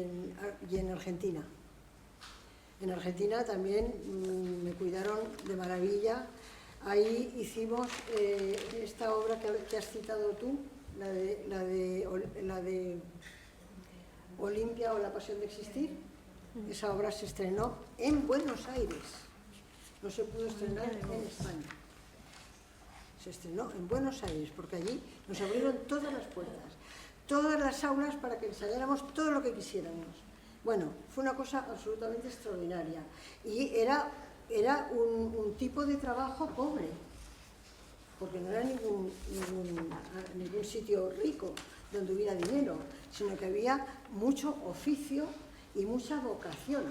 Speaker 5: en Argentina. En Argentina también me cuidaron de maravilla. Ahí hicimos esta obra que has citado tú, la de Olimpia o La pasión de existir. Esa obra se estrenó en Buenos Aires. No se pudo estrenar en España. Se estrenó en Buenos Aires, porque allí nos abrieron todas las puertas, todas las aulas para que ensayáramos todo lo que quisiéramos. Bueno, fue una cosa absolutamente extraordinaria. Y era un tipo de trabajo pobre, porque no era ningún sitio rico donde hubiera dinero, sino que había mucho oficio y mucha vocación.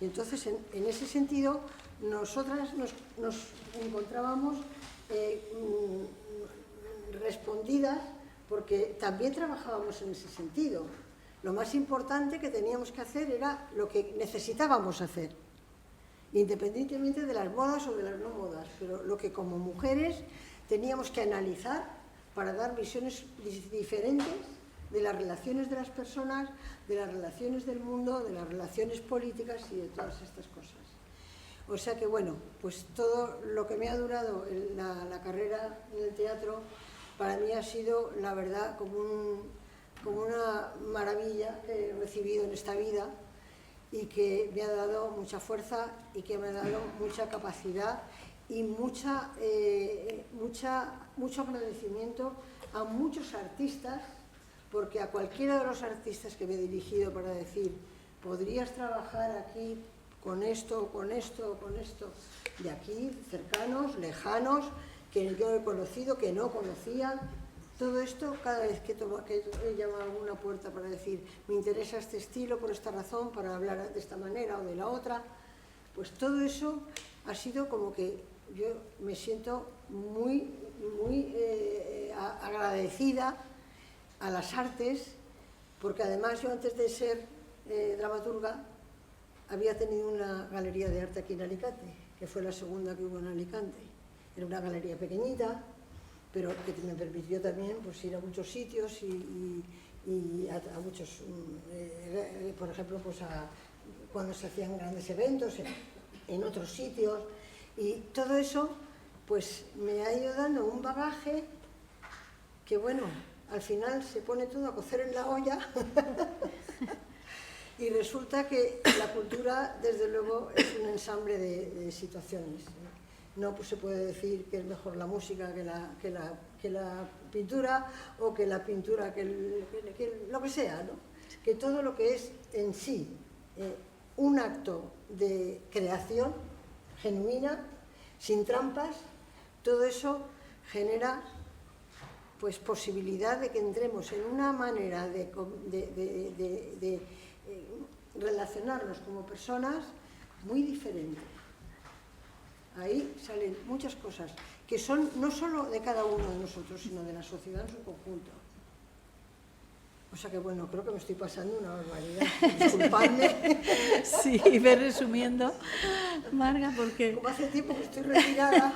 Speaker 5: Y entonces, en ese sentido, nosotras nos encontrábamos respondidas, porque también trabajábamos en ese sentido. Lo más importante que teníamos que hacer era lo que necesitábamos hacer, independientemente de las modas o de las no modas, pero lo que como mujeres teníamos que analizar para dar visiones diferentes de las relaciones de las personas, de las relaciones del mundo, de las relaciones políticas y de todas estas cosas. O sea que bueno, pues todo lo que me ha durado la carrera en el teatro, para mí ha sido, la verdad, como una maravilla que he recibido en esta vida, y que me ha dado mucha fuerza y que me ha dado mucha capacidad y mucho agradecimiento a muchos artistas, porque a cualquiera de los artistas que me he dirigido para decir, podrías trabajar aquí con esto, con esto, con esto, de aquí, cercanos, lejanos, que yo he conocido, que no conocía. Todo esto, cada vez que he llamado a alguna puerta para decir, me interesa este estilo por esta razón, para hablar de esta manera o de la otra, pues todo eso ha sido como que yo me siento muy agradecida a las artes, porque además yo, antes de ser dramaturga, había tenido una galería de arte aquí en Alicante, que fue la segunda que hubo en Alicante. Era una galería pequeñita, pero que me permitió también pues, ir a muchos sitios y a muchos, por ejemplo, pues cuando se hacían grandes eventos en otros sitios, y todo eso pues me ha ido dando un bagaje que, bueno, al final se pone todo a cocer en la olla y resulta que la cultura, desde luego, es un ensamble de situaciones. No pues se puede decir que es mejor la música que la pintura, o que la pintura que lo que sea, ¿no? Que todo lo que es en sí un acto de creación genuina, sin trampas, todo eso genera pues posibilidad de que entremos en una manera de relacionarnos como personas muy diferente. Ahí salen muchas cosas que son no solo de cada uno de nosotros, sino de la sociedad en su conjunto. O sea que, bueno, creo que me estoy pasando una barbaridad. Disculpadme.
Speaker 3: Sí, ve resumiendo, Marga, porque...
Speaker 5: Como hace tiempo que estoy retirada.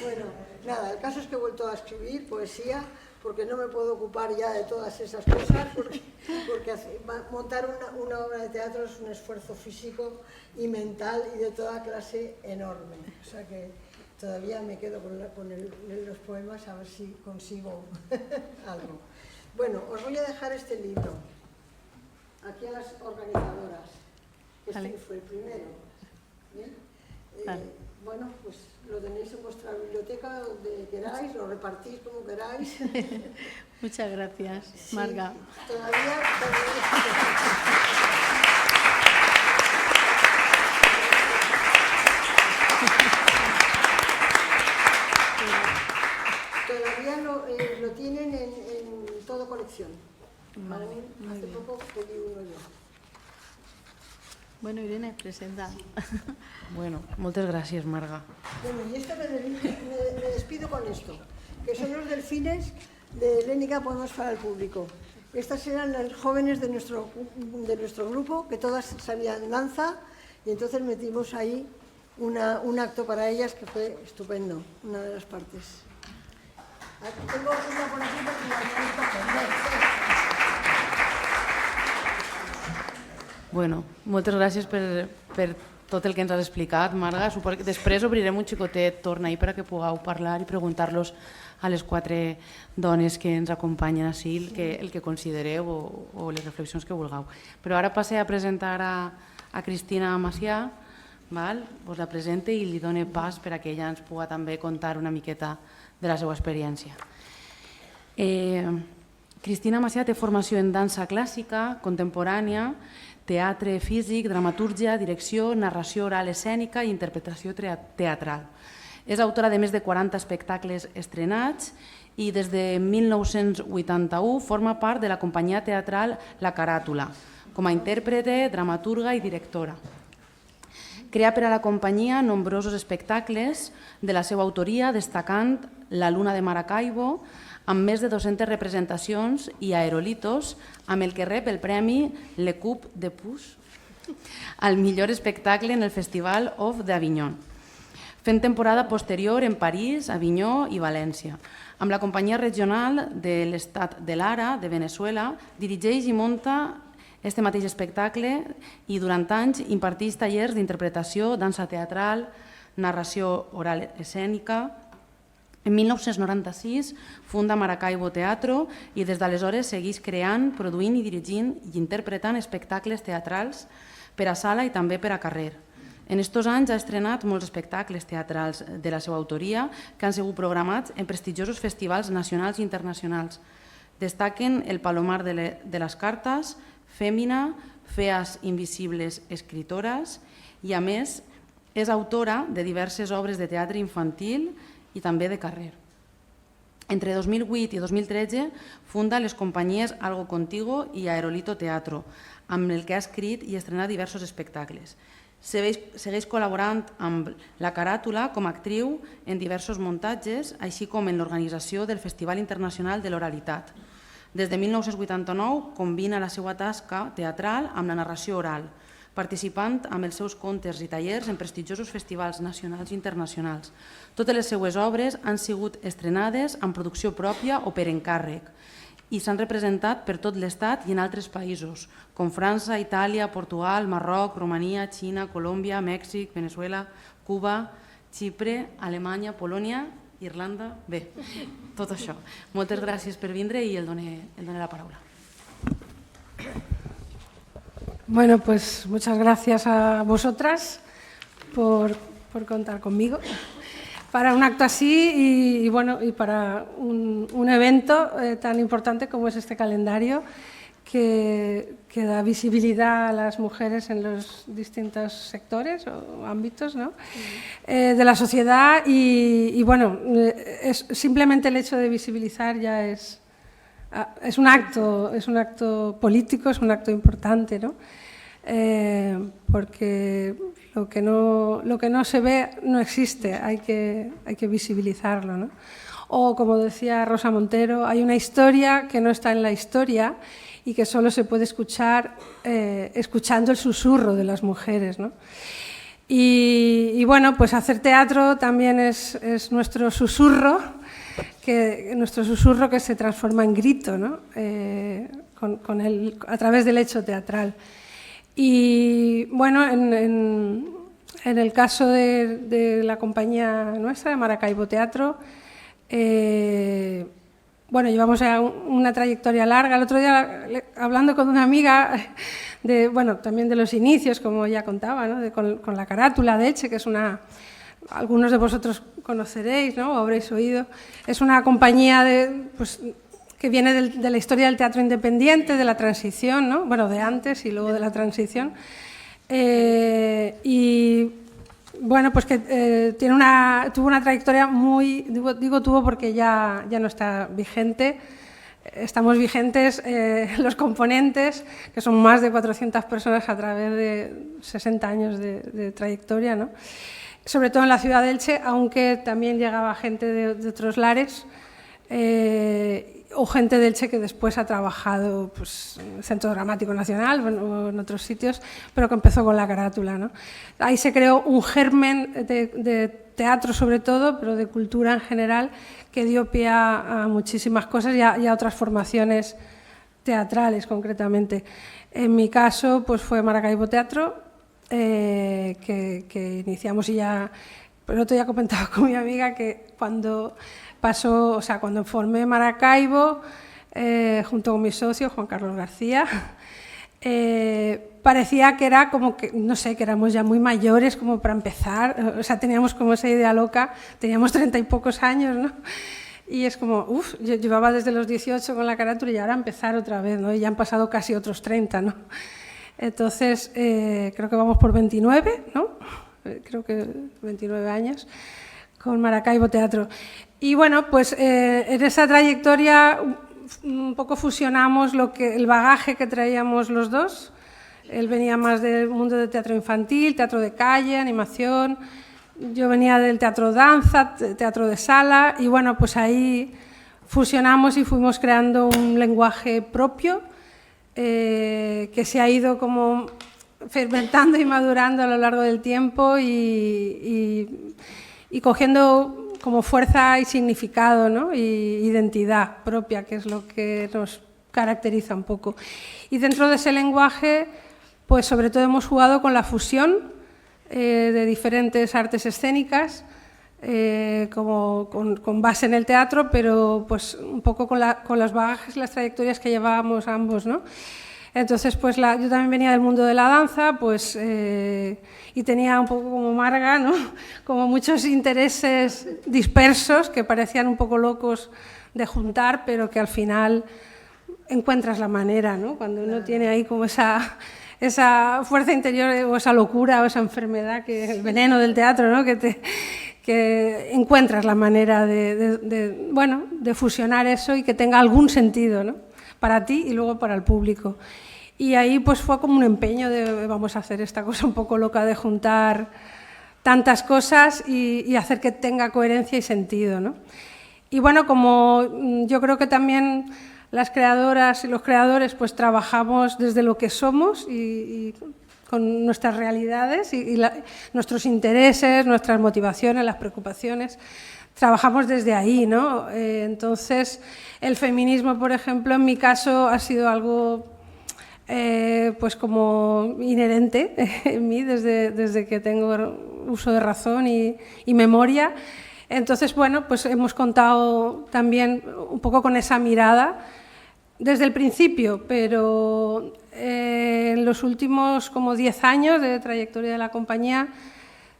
Speaker 5: Bueno, nada, el caso es que he vuelto a escribir poesía, porque no me puedo ocupar ya de todas esas cosas, porque montar una obra de teatro es un esfuerzo físico y mental y de toda clase enorme. O sea que todavía me quedo con los poemas a ver si consigo algo. Bueno, os voy a dejar este libro, aquí a las organizadoras. Este fue el primero. ¿Bien? Bueno, pues lo tenéis en vuestra biblioteca, donde queráis, lo repartís como queráis.
Speaker 3: Muchas gracias, Marga.
Speaker 5: Sí, todavía lo tienen en Todo Colección.
Speaker 3: Vale,
Speaker 5: Hace poco pedí uno yo.
Speaker 3: Bueno, Irene, presenta.
Speaker 4: Bueno, moltes gràcies, Marga.
Speaker 5: Bueno, y esto me despido con esto, que son los delfines de Lénica Poemas para el Público. Estas eran las jóvenes de nuestro grupo, que todas sabían danza, y entonces metimos ahí un acto para ellas que fue estupendo, una de las partes. Aquí tengo una por aquí porque la tenéis que aprender.
Speaker 4: Bueno, moltes gràcies per tot el que ens has explicat, Marga. Després obrirem un xicotet torn ahir perquè pugueu parlar i preguntar-los a les 4 dones que ens acompanyen així el que considereu o les reflexions que vulgueu. Però ara passe a presentar a Cristina Macià, us la presente i li dono pas per a que ella ens pugui també contar una miqueta de la seva experiència. Cristina Macià té formació en dansa clàssica, contemporània, teatre físic, dramatúrgia, direcció, narració oral escènica i interpretació teatral. És autora de més de 40 espectacles estrenats i des de 1981 forma part de la companyia teatral La Caràtula, com a intèrprete, dramaturga i directora. Crea per a la companyia nombrosos espectacles de la seva autoria, destacant La Luna de Maracaibo, amb més de 200 representacions i Aerolitos, amb el que rep el premi Le Coupe de Puix al millor espectacle en el Festival of d'Avignon, fent temporada posterior en París, Avinyó i València. Amb la companyia regional de l'Estat de Lara, de Venezuela, dirigeix i munta este mateix espectacle i durant anys imparteix tallers d'interpretació, dansa teatral, narració oral escènica. En 1996 funda Maracaibo Teatro i des d'aleshores segueix creant, produint i dirigint i interpretant espectacles teatrals per a sala i també per a carrer. En aquests anys ha estrenat molts espectacles teatrals de la seva autoria que han sigut programats en prestigiosos festivals nacionals i internacionals. Destaquen el Palomar de les Cartes, Fèmina, Feas Invisibles Escritores i, a més, és autora de diverses obres de teatre infantil i també de carrer. Entre 2008 i 2013 funda les companyies Algo Contigo i Aerolito Teatro, amb el que ha escrit i estrenat diversos espectacles. Segueix col·laborant amb La Caràtula com a actriu en diversos muntatges, així com en l'organització del Festival Internacional de l'Oralitat. Des de 1989 combina la seva tasca teatral amb la narració oral, participant amb els seus contes i tallers en prestigiosos festivals nacionals i internacionals. Totes les seues obres han sigut estrenades amb producció pròpia o per encàrrec i s'han representat per tot l'Estat i en altres països, com França, Itàlia, Portugal, Marroc, Romania, Xina, Colòmbia, Mèxic, Venezuela, Cuba, Xipre, Alemanya, Polònia, Irlanda... Bé, tot això. Moltes gràcies per vindre i el dono la paraula.
Speaker 6: Bueno, pues muchas gracias a vosotras por contar conmigo para un acto así y para un evento tan importante como es este calendario que da visibilidad a las mujeres en los distintos sectores o ámbitos, ¿no? De la sociedad y bueno, simplemente el hecho de visibilizar ya es un acto político, es un acto importante, ¿no? porque lo que no se ve no existe, hay que visibilizarlo, ¿no? O, como decía Rosa Montero, hay una historia que no está en la historia y que solo se puede escuchar escuchando el susurro de las mujeres, ¿no? Y bueno, pues hacer teatro también es nuestro susurro que se transforma en grito, ¿no? A través del hecho teatral. Y bueno, en el caso de la compañía nuestra, de Maracaibo Teatro, bueno, llevamos ya una trayectoria larga. El otro día, hablando con una amiga, bueno, también de los inicios, como ya contaba, ¿no? Con la carátula de Elche, que es algunos de vosotros conoceréis, ¿no? O habréis oído. Es una compañía que viene de la historia del teatro independiente, de la transición, ¿no? Bueno, de antes y luego de la transición. Y bueno, pues que tuvo una trayectoria muy... Digo tuvo porque ya no está vigente. Estamos vigentes los componentes, que son más de 400 personas a través de 60 años de trayectoria, ¿no? Sobre todo en la ciudad de Elche, aunque también llegaba gente de otros lares, o gente de Elche que después ha trabajado pues, en el Centro Dramático Nacional o en otros sitios, pero que empezó con la carátula, ¿no? Ahí se creó un germen de teatro sobre todo, pero de cultura en general, que dio pie a muchísimas cosas y a otras formaciones teatrales concretamente. En mi caso pues fue Maracaibo Teatro, que iniciamos y ya... Pero el otro día comentaba con mi amiga que cuando formé Maracaibo, junto con mi socio, Juan Carlos García, parecía que era como que, no sé, que éramos ya muy mayores como para empezar, o sea, teníamos como esa idea loca, teníamos 30 y pocos años, ¿no? Y es como, yo llevaba desde los 18 con la carátula y ahora empezar otra vez, ¿no? Y ya han pasado casi otros 30, ¿no? Entonces, creo que vamos por 29, ¿no? Creo que 29 años con Maracaibo Teatro. Y bueno, pues en esa trayectoria un poco fusionamos el bagaje que traíamos los dos. Él venía más del mundo del teatro infantil, teatro de calle, animación. Yo venía del teatro danza, teatro de sala, y bueno, pues ahí fusionamos y fuimos creando un lenguaje propio que se ha ido como fermentando y madurando a lo largo del tiempo y cogiendo como fuerza y significado, ¿no? Y identidad propia, que es lo que nos caracteriza un poco. Y dentro de ese lenguaje, pues sobre todo hemos jugado con la fusión de diferentes artes escénicas, como con base en el teatro, pero pues un poco con los bagajes, las trayectorias que llevábamos ambos, ¿no? Entonces, pues yo también venía del mundo de la danza, pues, y tenía un poco como Marga, ¿no? Como muchos intereses dispersos que parecían un poco locos de juntar, pero que al final encuentras la manera, ¿no? Cuando uno tiene ahí como esa fuerza interior o esa locura o esa enfermedad, que es el veneno del teatro, ¿no? Que encuentras la manera de fusionar eso y que tenga algún sentido, ¿no? Para ti y luego para el público. Y ahí pues fue como un empeño de vamos a hacer esta cosa un poco loca de juntar tantas cosas y hacer que tenga coherencia y sentido, ¿no? Y bueno, como yo creo que también las creadoras y los creadores pues trabajamos desde lo que somos y con nuestras realidades y nuestros intereses, nuestras motivaciones, las preocupaciones, trabajamos desde ahí, ¿no? Entonces, el feminismo, por ejemplo, en mi caso ha sido algo pues como inherente en mí desde que tengo uso de razón y memoria. Entonces, bueno, pues hemos contado también un poco con esa mirada desde el principio, pero en los últimos como 10 años de trayectoria de la compañía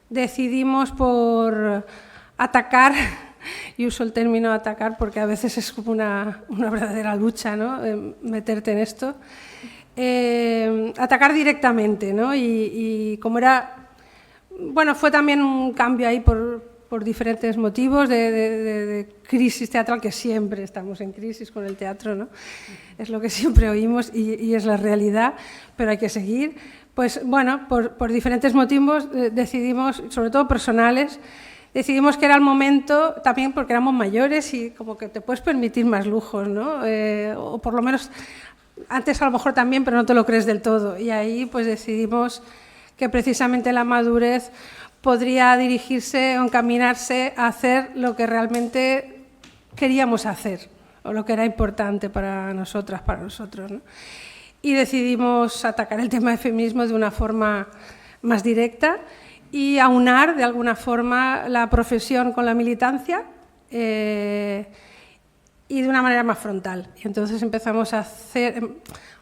Speaker 6: decidimos por atacar, y uso el término atacar porque a veces es como una verdadera lucha, ¿no? Meterte en esto, atacar directamente, ¿no? Y como era, bueno, fue también un cambio ahí por diferentes motivos de crisis teatral, que siempre estamos en crisis con el teatro, ¿no? Es lo que siempre oímos y es la realidad, pero hay que seguir. pues bueno, por diferentes motivos decidimos, sobre todo personales, decidimos que era el momento, también porque éramos mayores y como que te puedes permitir más lujos, ¿no? O por lo menos antes a lo mejor también, pero no te lo crees del todo. Y ahí pues decidimos que precisamente la madurez podría dirigirse o encaminarse a hacer lo que realmente queríamos hacer o lo que era importante para nosotras, para nosotros, ¿no? Y decidimos atacar el tema del feminismo de una forma más directa y aunar de alguna forma la profesión con la militancia y de una manera más frontal. Y entonces empezamos a hacer...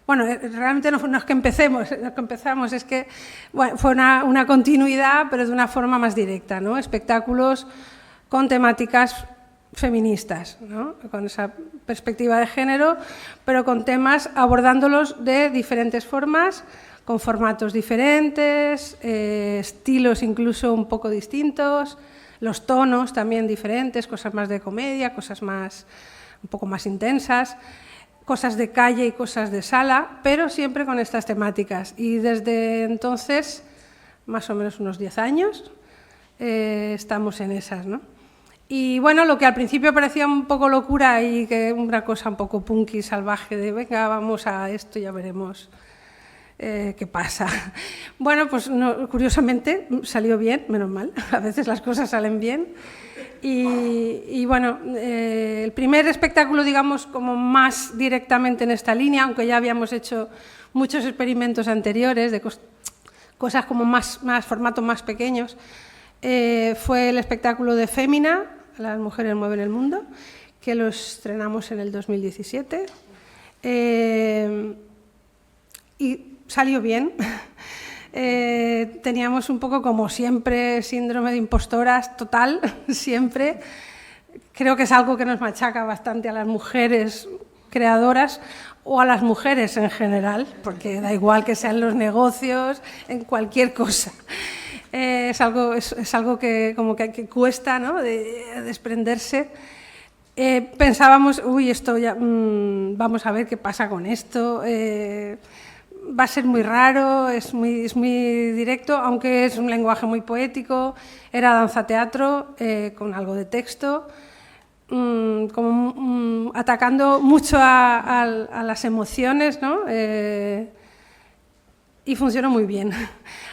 Speaker 6: Bueno, realmente no es que empecemos, lo que empezamos es que bueno, fue una continuidad, pero de una forma más directa, ¿no? Espectáculos con temáticas feministas, ¿no? Con esa perspectiva de género, pero con temas abordándolos de diferentes formas, con formatos diferentes, estilos incluso un poco distintos, los tonos también diferentes, cosas más de comedia, cosas más un poco más intensas, cosas de calle y cosas de sala, pero siempre con estas temáticas. Y desde entonces, más o menos unos 10 años, estamos en esas, ¿no? Y bueno, lo que al principio parecía un poco locura y que una cosa un poco punky, salvaje, de venga, vamos a esto, ya veremos qué pasa. Bueno, pues no, curiosamente salió bien, menos mal, a veces las cosas salen bien. Y bueno, el primer espectáculo, digamos, como más directamente en esta línea, aunque ya habíamos hecho muchos experimentos anteriores de cosas como más formatos más pequeños, fue el espectáculo de Fémina, Las mujeres mueven el mundo, que lo estrenamos en el 2017 y salió bien. Teníamos un poco, como siempre, síndrome de impostoras total, siempre. Creo que es algo que nos machaca bastante a las mujeres creadoras o a las mujeres en general, porque da igual que sean los negocios, en cualquier cosa. Es algo que como que cuesta, ¿no?, de desprenderse. Pensábamos, uy, esto ya, vamos a ver qué pasa con esto, va a ser muy raro, es muy directo, aunque es un lenguaje muy poético, era danza-teatro con algo de texto, como atacando mucho a las emociones, ¿no? Y funcionó muy bien.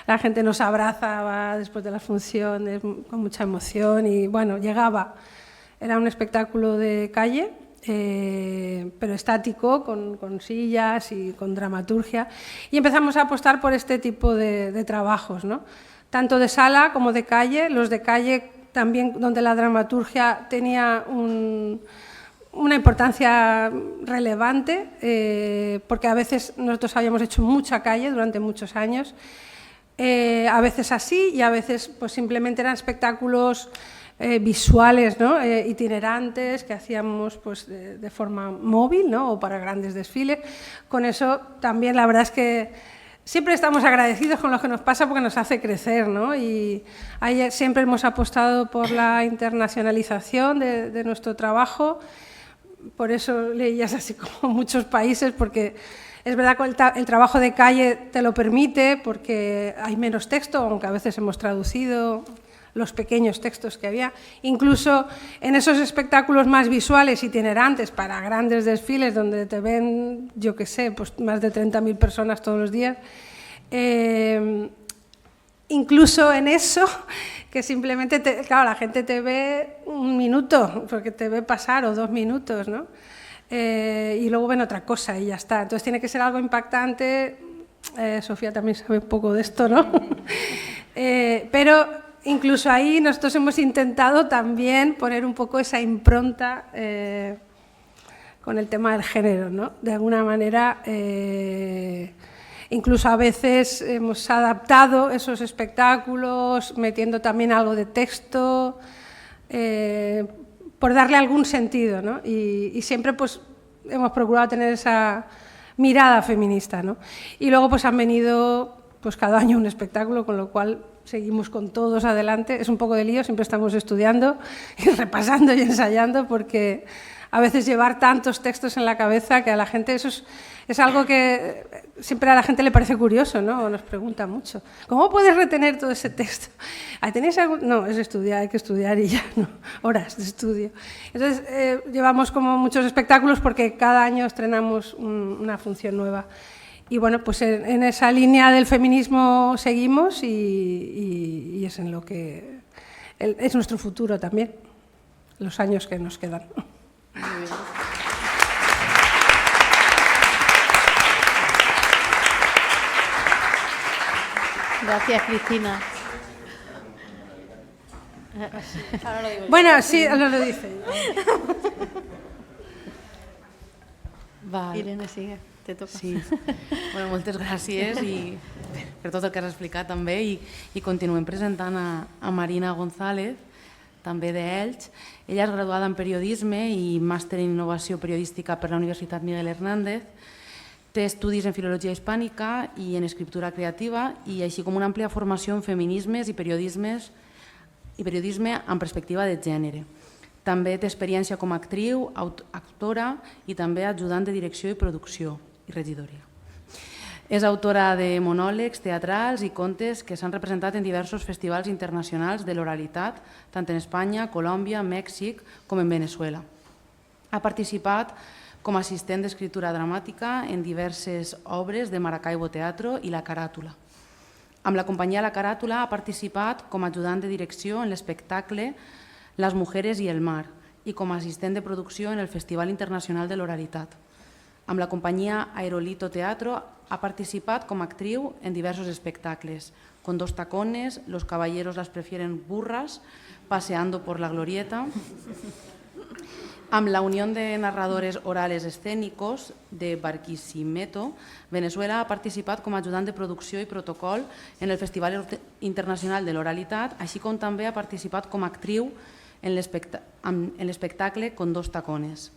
Speaker 6: La gente nos abrazaba después de las funciones con mucha emoción y bueno, llegaba. Era un espectáculo de calle, pero estático, con sillas y con dramaturgia. Y empezamos a apostar por este tipo de trabajos, ¿no? Tanto de sala como de calle. Los de calle también, donde la dramaturgia tenía una importancia relevante, porque a veces nosotros habíamos hecho mucha calle durante muchos años, a veces así y a veces pues simplemente eran espectáculos visuales, ¿no?, itinerantes que hacíamos pues de forma móvil, ¿no?, o para grandes desfiles. Con eso también la verdad es que siempre estamos agradecidos con lo que nos pasa porque nos hace crecer, ¿no? Y ahí siempre hemos apostado por la internacionalización de nuestro trabajo. Por eso leías así como muchos países, porque es verdad que el trabajo de calle te lo permite porque hay menos texto, aunque a veces hemos traducido los pequeños textos que había. Incluso en esos espectáculos más visuales, itinerantes, para grandes desfiles donde te ven, yo qué sé, pues más de 30.000 personas todos los días, incluso en eso, que simplemente, claro, la gente te ve un minuto, porque te ve pasar, o 2 minutos, ¿no? Y luego ven otra cosa y ya está. Entonces tiene que ser algo impactante. Sofía también sabe un poco de esto, ¿no? Pero incluso ahí nosotros hemos intentado también poner un poco esa impronta con el tema del género, ¿no? De alguna manera, incluso a veces hemos adaptado esos espectáculos metiendo también algo de texto, por darle algún sentido, ¿no? Y siempre pues hemos procurado tener esa mirada feminista, ¿no? Y luego pues han venido pues cada año un espectáculo, con lo cual seguimos con todos adelante. Es un poco de lío, siempre estamos estudiando y repasando y ensayando porque a veces llevar tantos textos en la cabeza que a la gente eso es algo que siempre a la gente le parece curioso, ¿no? O nos pregunta mucho. ¿Cómo puedes retener todo ese texto? ¿Tenéis algún? No, es estudiar, hay que estudiar y ya, no, horas de estudio. Entonces, llevamos como muchos espectáculos porque cada año estrenamos una función nueva. Y bueno, pues en esa línea del feminismo seguimos y es en lo que es nuestro futuro también, los años que nos quedan.
Speaker 3: Muy bien. Gracias, Cristina.
Speaker 6: Bueno, sí, no lo dice.
Speaker 4: Val.
Speaker 3: Irene, sigue, te toca.
Speaker 4: Sí. Bueno, moltes gràcies i per tot el que has explicat també i continuem presentant a Marina González, també d'Elx. Ella és graduada en periodisme i màster en innovació periodística per la Universitat Miguel Hernández. Té estudis en filologia hispànica i en escriptura creativa i així com una àmplia formació en feminismes i periodisme en perspectiva de gènere. També té experiència com a actriu, actora i també ajudant de direcció i producció i regidoria. És autora de monòlegs, teatrals i contes que s'han representat en diversos festivals internacionals de l'oralitat, tant en Espanya, Colòmbia, Mèxic com en Veneçuela. Ha participat com a assistent d'escriptura dramàtica en diverses obres de Maracaibo Teatro i La Caràtula. Amb la companyia La Caràtula ha participat com a ajudant de direcció en l'espectacle Las mujeres y el mar i com a assistent de producció en el Festival Internacional de l'Oralitat. Amb la companyia Aerolito Teatro ha participat com a actriu en diversos espectacles, Con dos tacones, Los caballeros las prefieren burras, Paseando por la glorieta. Amb la Unión de Narradores Orales Escénicos de Barquisimeto, Veneçuela ha participat com a ajudant de producció i protocol en el Festival Internacional de l'Oralitat, així com també ha participat com a actriu en l'espectacle Con dos tacones.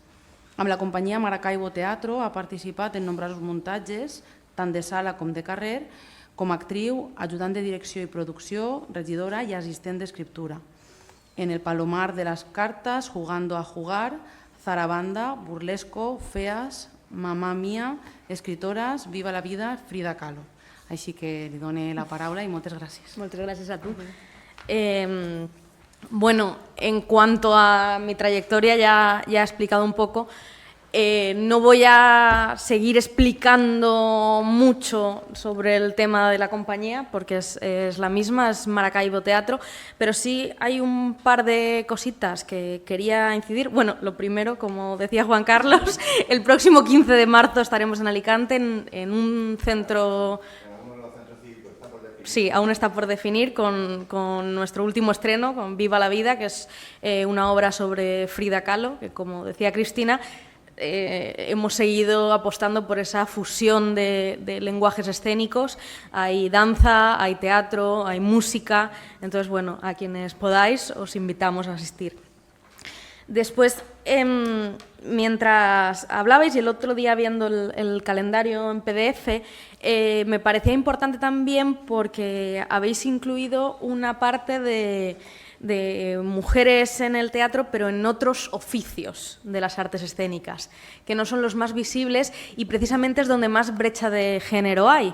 Speaker 4: Amb la companyia Maracaibo Teatro ha participat en nombrosos muntatges, tant de sala com de carrer, com a actriu, ajudant de direcció i producció, regidora i assistent d'escriptura. En El Palomar de las Cartas, Jugando a Jugar, Zarabanda, Burlesco, Feas, Mamá Mía, Escritoras, Viva la Vida, Frida Kahlo. Així que li dono la paraula i moltes gràcies.
Speaker 7: Muchas gracias a tú. Bueno, en cuanto a mi trayectoria ya he explicado un poco. No voy a seguir explicando mucho sobre el tema de la compañía porque es la misma, es Maracaibo Teatro, pero sí hay un par de cositas que quería incidir. Bueno, lo primero, como decía Juan Carlos, el próximo 15 de marzo estaremos en Alicante en un centro... Sí, aún está por definir con nuestro último estreno, con Viva la Vida, que es una obra sobre Frida Kahlo, que como decía Cristina, hemos seguido apostando por esa fusión de lenguajes escénicos. Hay danza, hay teatro, hay música. Entonces, bueno, a quienes podáis os invitamos a asistir. Después, mientras hablabais y el otro día viendo el calendario en PDF, me parecía importante también porque habéis incluido una parte de mujeres en el teatro, pero en otros oficios de las artes escénicas, que no son los más visibles y precisamente es donde más brecha de género hay.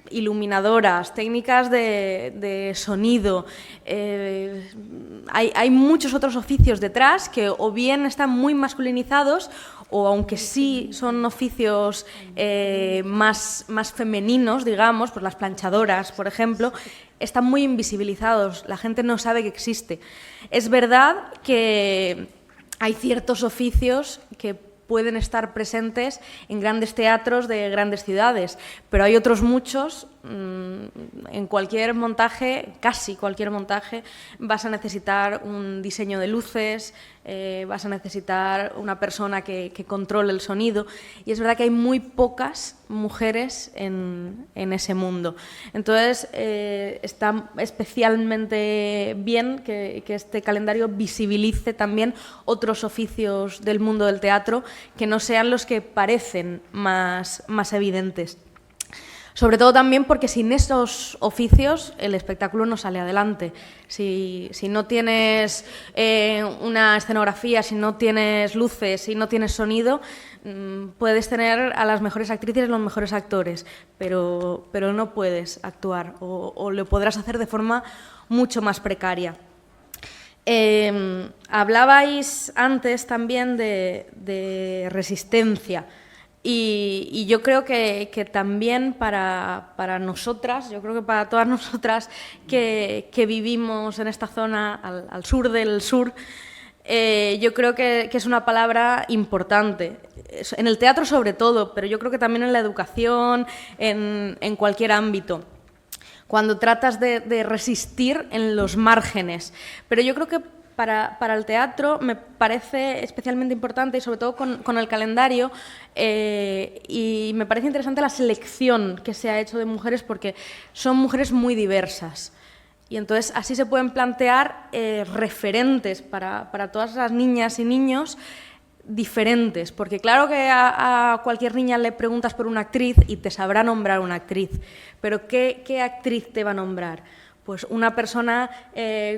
Speaker 7: Iluminadoras, técnicas de sonido, hay muchos otros oficios detrás que o bien están muy masculinizados o aunque sí son oficios más femeninos, digamos, pues las planchadoras, por ejemplo, están muy invisibilizados, la gente no sabe que existe. Es verdad que hay ciertos oficios que pueden estar presentes en grandes teatros de grandes ciudades, pero hay otros muchos, en cualquier montaje, casi cualquier montaje, vas a necesitar un diseño de luces, vas a necesitar una persona que controle el sonido, y es verdad que hay muy pocas mujeres en ese mundo. Entonces, está especialmente bien que este calendario visibilice también otros oficios del mundo del teatro que no sean los que parecen más evidentes. Sobre todo también porque sin esos oficios el espectáculo no sale adelante. Si no tienes una escenografía, si no tienes luces, si no tienes sonido, puedes tener a las mejores actrices y los mejores actores, pero no puedes actuar o lo podrás hacer de forma mucho más precaria. Hablabais antes también de resistencia. Y yo creo que también para nosotras, yo creo que para todas nosotras que vivimos en esta zona al sur del sur, yo creo que es una palabra importante, en el teatro sobre todo, pero yo creo que también en la educación, en cualquier ámbito, cuando tratas de resistir en los márgenes. Pero yo creo que para el teatro me parece especialmente importante, y sobre todo con el calendario, y me parece interesante la selección que se ha hecho de mujeres, porque son mujeres muy diversas. Y entonces así se pueden plantear referentes para todas las niñas y niños diferentes, porque claro que a cualquier niña le preguntas por una actriz y te sabrá nombrar una actriz, pero ¿qué actriz te va a nombrar? Pues una persona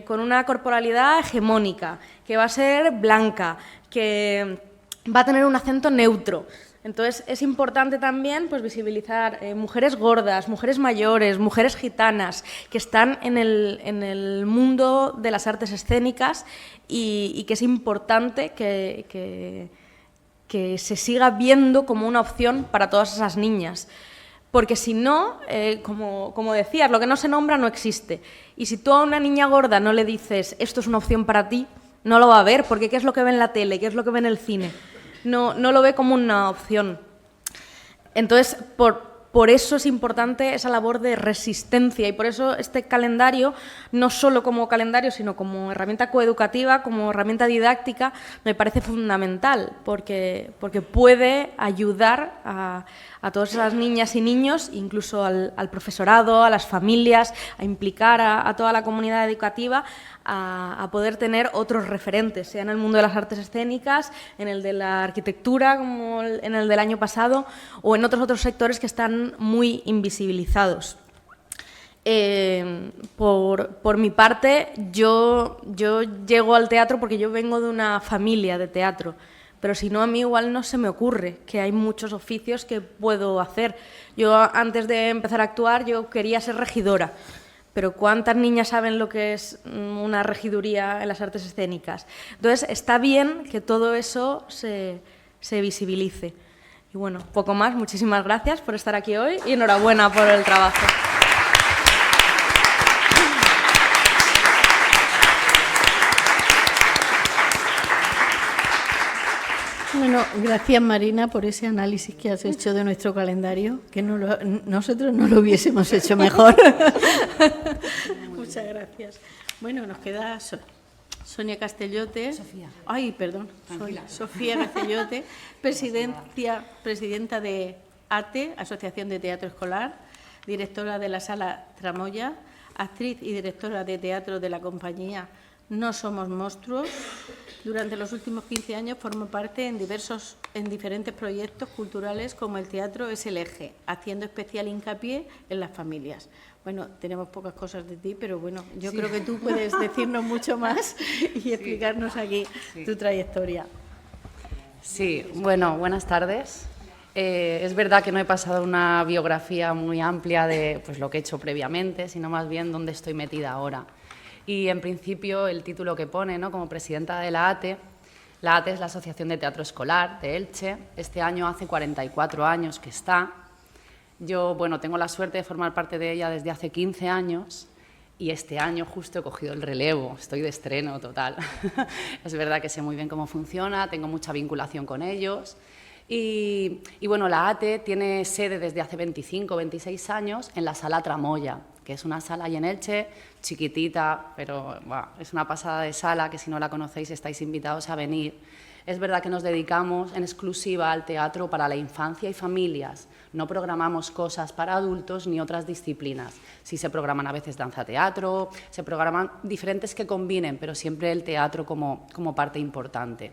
Speaker 7: con una corporalidad hegemónica, que va a ser blanca, que va a tener un acento neutro. Entonces es importante también pues, visibilizar mujeres gordas, mujeres mayores, mujeres gitanas, que están en el mundo de las artes escénicas y que es importante que se siga viendo como una opción para todas esas niñas. Porque si no, como decías, lo que no se nombra no existe. Y si tú a una niña gorda no le dices esto es una opción para ti, no lo va a ver, porque ¿qué es lo que ve en la tele? ¿Qué es lo que ve en el cine? No lo ve como una opción. Entonces, por eso es importante esa labor de resistencia y por eso este calendario, no solo como calendario, sino como herramienta coeducativa, como herramienta didáctica, me parece fundamental, porque puede ayudar a todas esas niñas y niños, incluso al profesorado, a las familias, a implicar a toda la comunidad educativa, a poder tener otros referentes, sea en el mundo de las artes escénicas, en el de la arquitectura, como en el del año pasado, o en otros sectores que están muy invisibilizados. Por mi parte, yo llego al teatro porque yo vengo de una familia de teatro, pero si no, a mí igual no se me ocurre que hay muchos oficios que puedo hacer. Yo, antes de empezar a actuar, yo quería ser regidora, pero ¿cuántas niñas saben lo que es una regiduría en las artes escénicas? Entonces, está bien que todo eso se visibilice. Y bueno, poco más. Muchísimas gracias por estar aquí hoy y enhorabuena por el trabajo.
Speaker 3: Bueno, gracias Marina por ese análisis que has hecho de nuestro calendario, que nosotros no lo hubiésemos hecho mejor. Muchas gracias. Bueno, nos queda Sonia Castellote.
Speaker 4: Sofía.
Speaker 3: Ay, perdón. Sofía Castellote, presidenta de ATE, Asociación de Teatro Escolar, directora de la Sala Tramoya, actriz y directora de teatro de la compañía No Somos Monstruos. Durante los últimos 15 años formó parte en diferentes proyectos culturales como El Teatro es el Eje, haciendo especial hincapié en las familias. Bueno, tenemos pocas cosas de ti, pero bueno, yo creo que tú puedes decirnos mucho más y explicarnos aquí tu trayectoria.
Speaker 8: Sí, bueno, buenas tardes. Es verdad que no he pasado una biografía muy amplia de pues, lo que he hecho previamente, sino más bien dónde estoy metida ahora. Y en principio el título que pone, ¿no? Como presidenta de la ATE es la Asociación de Teatro Escolar de Elche. Este año hace 44 años que está. Yo, bueno, tengo la suerte de formar parte de ella desde hace 15 años y este año justo he cogido el relevo, estoy de estreno total. Es verdad que sé muy bien cómo funciona, tengo mucha vinculación con ellos. Y bueno, la ATE tiene sede desde hace 25 o 26 años en la Sala Tramoya, que es una sala ahí en Elche, chiquitita, pero bueno, es una pasada de sala, que si no la conocéis estáis invitados a venir. Es verdad que nos dedicamos en exclusiva al teatro para la infancia y familias. No programamos cosas para adultos ni otras disciplinas. Sí se programan a veces danza-teatro, se programan diferentes que combinen, pero siempre el teatro como parte importante.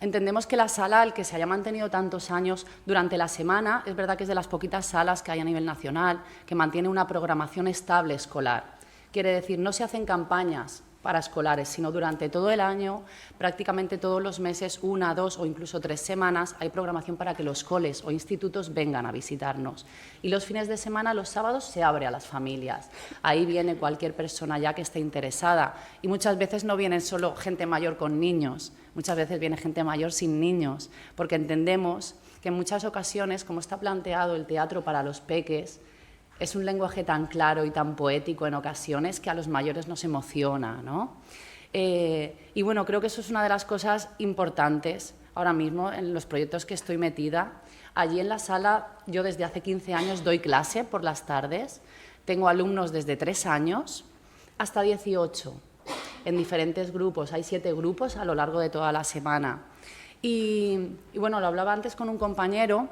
Speaker 8: Entendemos que la sala, el que se haya mantenido tantos años durante la semana, es verdad que es de las poquitas salas que hay a nivel nacional que mantiene una programación estable escolar. Quiere decir, no se hacen campañas para escolares, sino durante todo el año, prácticamente todos los meses, 1, 2 o incluso 3 semanas, hay programación para que los coles o institutos vengan a visitarnos. Y los fines de semana, los sábados, se abre a las familias. Ahí viene cualquier persona ya que esté interesada. Y muchas veces no vienen solo gente mayor con niños, muchas veces viene gente mayor sin niños, porque entendemos que en muchas ocasiones, como está planteado el teatro para los peques, es un lenguaje tan claro y tan poético en ocasiones que a los mayores nos emociona, ¿no? Y bueno, creo que eso es una de las cosas importantes ahora mismo en los proyectos que estoy metida. Allí en la sala, yo desde hace 15 años doy clase por las tardes. Tengo alumnos desde 3 años hasta 18, en diferentes grupos. Hay 7 grupos a lo largo de toda la semana. Y bueno, lo hablaba antes con un compañero,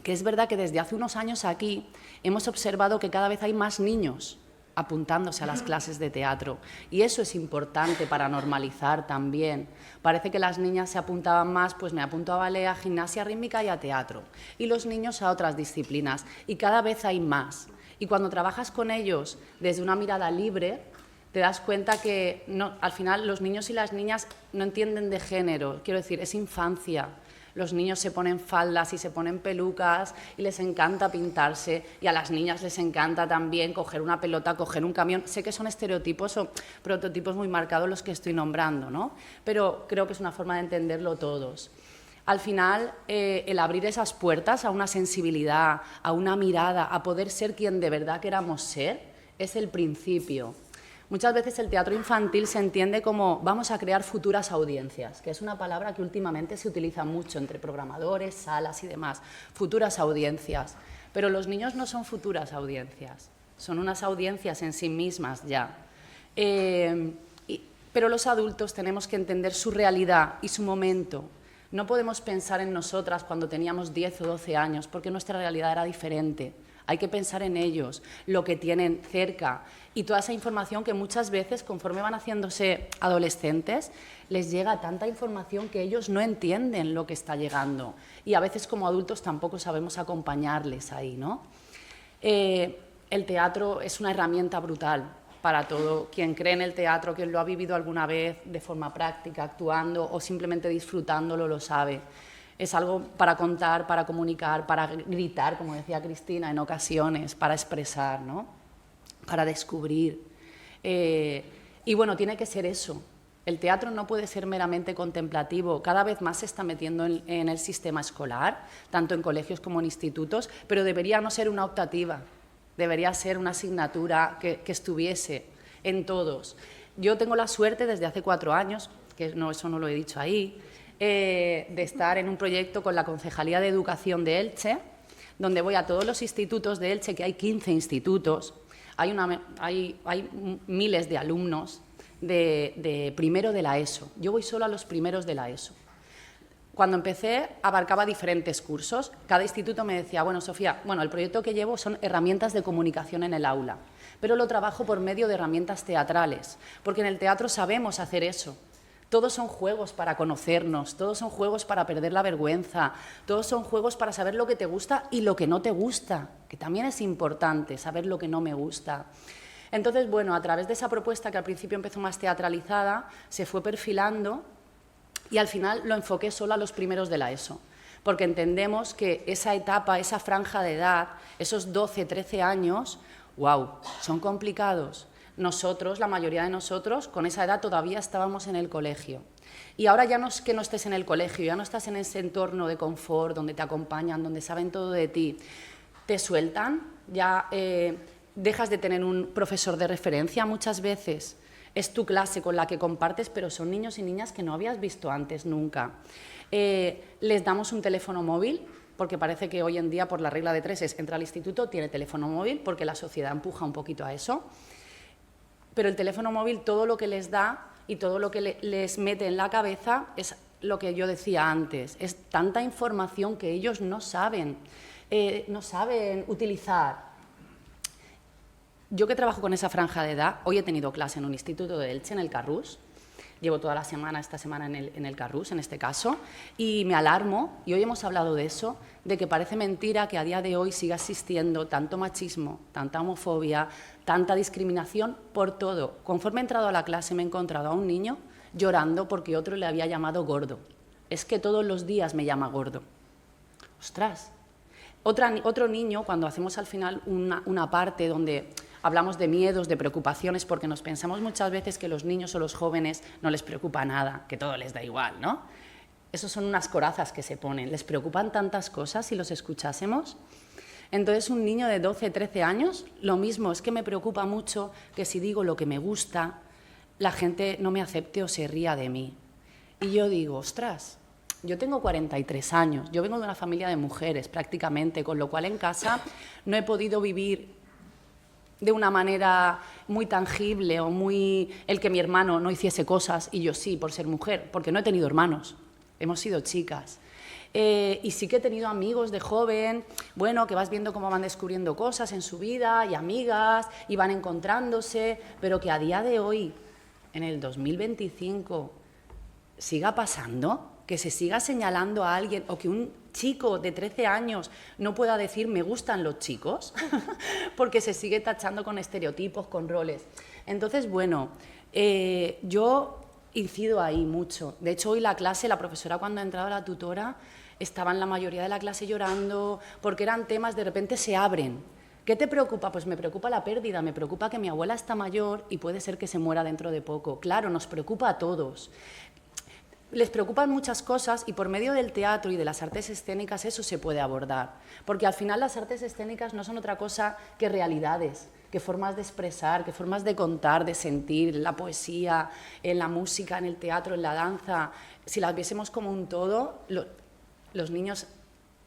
Speaker 8: que es verdad que desde hace unos años aquí hemos observado que cada vez hay más niños apuntándose a las clases de teatro y eso es importante para normalizar también. Parece que las niñas se apuntaban más, pues me apunto a ballet, a gimnasia rítmica y a teatro, y los niños a otras disciplinas, y cada vez hay más. Y cuando trabajas con ellos desde una mirada libre, te das cuenta que al final los niños y las niñas no entienden de género, quiero decir, es infancia. Los niños se ponen faldas y se ponen pelucas y les encanta pintarse, y a las niñas les encanta también coger una pelota, coger un camión. Sé que son estereotipos o prototipos muy marcados los que estoy nombrando, ¿no? Pero creo que es una forma de entenderlo todos. Al final, el abrir esas puertas a una sensibilidad, a una mirada, a poder ser quien de verdad queramos ser, es el principio. Muchas veces el teatro infantil se entiende como vamos a crear futuras audiencias, que es una palabra que últimamente se utiliza mucho entre programadores, salas y demás, futuras audiencias. Pero los niños no son futuras audiencias, son unas audiencias en sí mismas ya. Pero los adultos tenemos que entender su realidad y su momento. No podemos pensar en nosotras cuando teníamos 10 o 12 años, porque nuestra realidad era diferente. Hay que pensar en ellos, lo que tienen cerca y toda esa información que muchas veces, conforme van haciéndose adolescentes, les llega tanta información que ellos no entienden lo que está llegando y a veces como adultos tampoco sabemos acompañarles ahí, ¿no? El teatro es una herramienta brutal para todo. Quien cree en el teatro, quien lo ha vivido alguna vez de forma práctica, actuando o simplemente disfrutándolo, lo sabe. Es algo para contar, para comunicar, para gritar, como decía Cristina, en ocasiones, para expresar, ¿no? Para descubrir. Y bueno, tiene que ser eso. El teatro no puede ser meramente contemplativo. Cada vez más se está metiendo en el sistema escolar, tanto en colegios como en institutos, pero debería no ser una optativa, debería ser una asignatura que estuviese en todos. Yo tengo la suerte desde hace 4 años, que no, eso no lo he dicho ahí, de estar en un proyecto con la Concejalía de Educación de Elche, donde voy a todos los institutos de Elche, que hay 15 institutos, hay miles de alumnos de primero de la ESO. Yo voy solo a los primeros de la ESO. Cuando empecé, abarcaba diferentes cursos. Cada instituto me decía, bueno, Sofía, el proyecto que llevo son herramientas de comunicación en el aula, pero lo trabajo por medio de herramientas teatrales, porque en el teatro sabemos hacer eso. Todos son juegos para conocernos, todos son juegos para perder la vergüenza, todos son juegos para saber lo que te gusta y lo que no te gusta, que también es importante, saber lo que no me gusta. Entonces, bueno, a través de esa propuesta que al principio empezó más teatralizada, se fue perfilando y al final lo enfoqué solo a los primeros de la ESO, porque entendemos que esa etapa, esa franja de edad, esos 12, 13 años, ¡wow!, son complicados. Nosotros, la mayoría de nosotros, con esa edad todavía estábamos en el colegio. Y ahora ya no es que no estés en el colegio, ya no estás en ese entorno de confort, donde te acompañan, donde saben todo de ti. Te sueltan, ya dejas de tener un profesor de referencia muchas veces. Es tu clase con la que compartes, pero son niños y niñas que no habías visto antes nunca. Les damos un teléfono móvil, porque parece que hoy en día, por la regla de 3, entra al instituto, tiene teléfono móvil, porque la sociedad empuja un poquito a eso. Pero el teléfono móvil, todo lo que les da y todo lo que les mete en la cabeza es lo que yo decía antes, es tanta información que ellos no saben utilizar. Yo que trabajo con esa franja de edad, hoy he tenido clase en un instituto de Elche, en el Carrús, Llevo toda la semana, esta semana en el Carrús, en este caso, y me alarmo, y hoy hemos hablado de eso, de que parece mentira que a día de hoy siga existiendo tanto machismo, tanta homofobia, tanta discriminación por todo. Conforme he entrado a la clase me he encontrado a un niño llorando porque otro le había llamado gordo. Es que todos los días me llama gordo. ¡Ostras! Otro niño, cuando hacemos al final una parte donde hablamos de miedos, de preocupaciones, porque nos pensamos muchas veces que los niños o los jóvenes no les preocupa nada, que todo les da igual, ¿no? Esos son unas corazas que se ponen. Les preocupan tantas cosas si los escuchásemos. Entonces, un niño de 12, 13 años, lo mismo, es que me preocupa mucho que si digo lo que me gusta, la gente no me acepte o se ría de mí. Y yo digo, ostras, yo tengo 43 años, yo vengo de una familia de mujeres prácticamente, con lo cual en casa no he podido vivir de una manera muy tangible o muy el que mi hermano no hiciese cosas y yo sí, por ser mujer, porque no he tenido hermanos, hemos sido chicas. Y sí que he tenido amigos de joven, bueno, que vas viendo cómo van descubriendo cosas en su vida y amigas y van encontrándose, pero que a día de hoy, en el 2025, siga pasando, que se siga señalando a alguien o que un chico de 13 años no pueda decir me gustan los chicos porque se sigue tachando con estereotipos, con roles. Entonces, bueno, yo incido ahí mucho. De hecho, hoy la clase, la profesora cuando ha entrado la tutora, estaban la mayoría de la clase llorando porque eran temas, de repente se abren. ¿Qué te preocupa? Pues me preocupa la pérdida, me preocupa que mi abuela está mayor y puede ser que se muera dentro de poco. Claro, nos preocupa a todos. Les preocupan muchas cosas y por medio del teatro y de las artes escénicas eso se puede abordar. Porque al final las artes escénicas no son otra cosa que realidades, que formas de expresar, que formas de contar, de sentir, la poesía, en la música, en el teatro, en la danza. Si las viésemos como un todo, los niños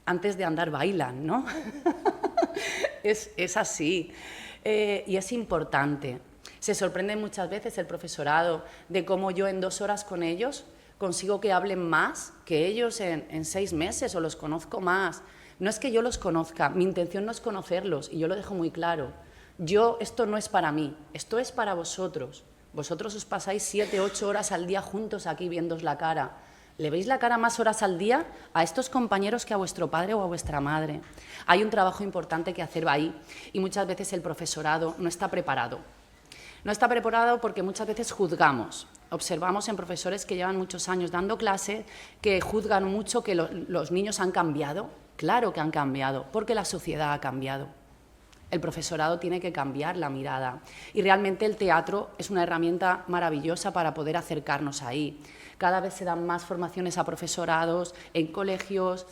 Speaker 8: antes de andar bailan, ¿no? Es así. Y es importante. Se sorprende muchas veces el profesorado de cómo yo en 2 horas con ellos consigo que hablen más que ellos en 6 meses o los conozco más. No es que yo los conozca, mi intención no es conocerlos y yo lo dejo muy claro. Esto no es para mí, esto es para vosotros. Vosotros os pasáis 7, 8 horas al día juntos aquí viéndoos la cara. ¿Le veis la cara más horas al día a estos compañeros que a vuestro padre o a vuestra madre? Hay un trabajo importante que hacer ahí y muchas veces el profesorado no está preparado. No está preparado porque muchas veces juzgamos. Observamos en profesores que llevan muchos años dando clase que juzgan mucho que los niños han cambiado. Claro que han cambiado, porque la sociedad ha cambiado. El profesorado tiene que cambiar la mirada. Y realmente el teatro es una herramienta maravillosa para poder acercarnos ahí. Cada vez se dan más formaciones a profesorados en colegios,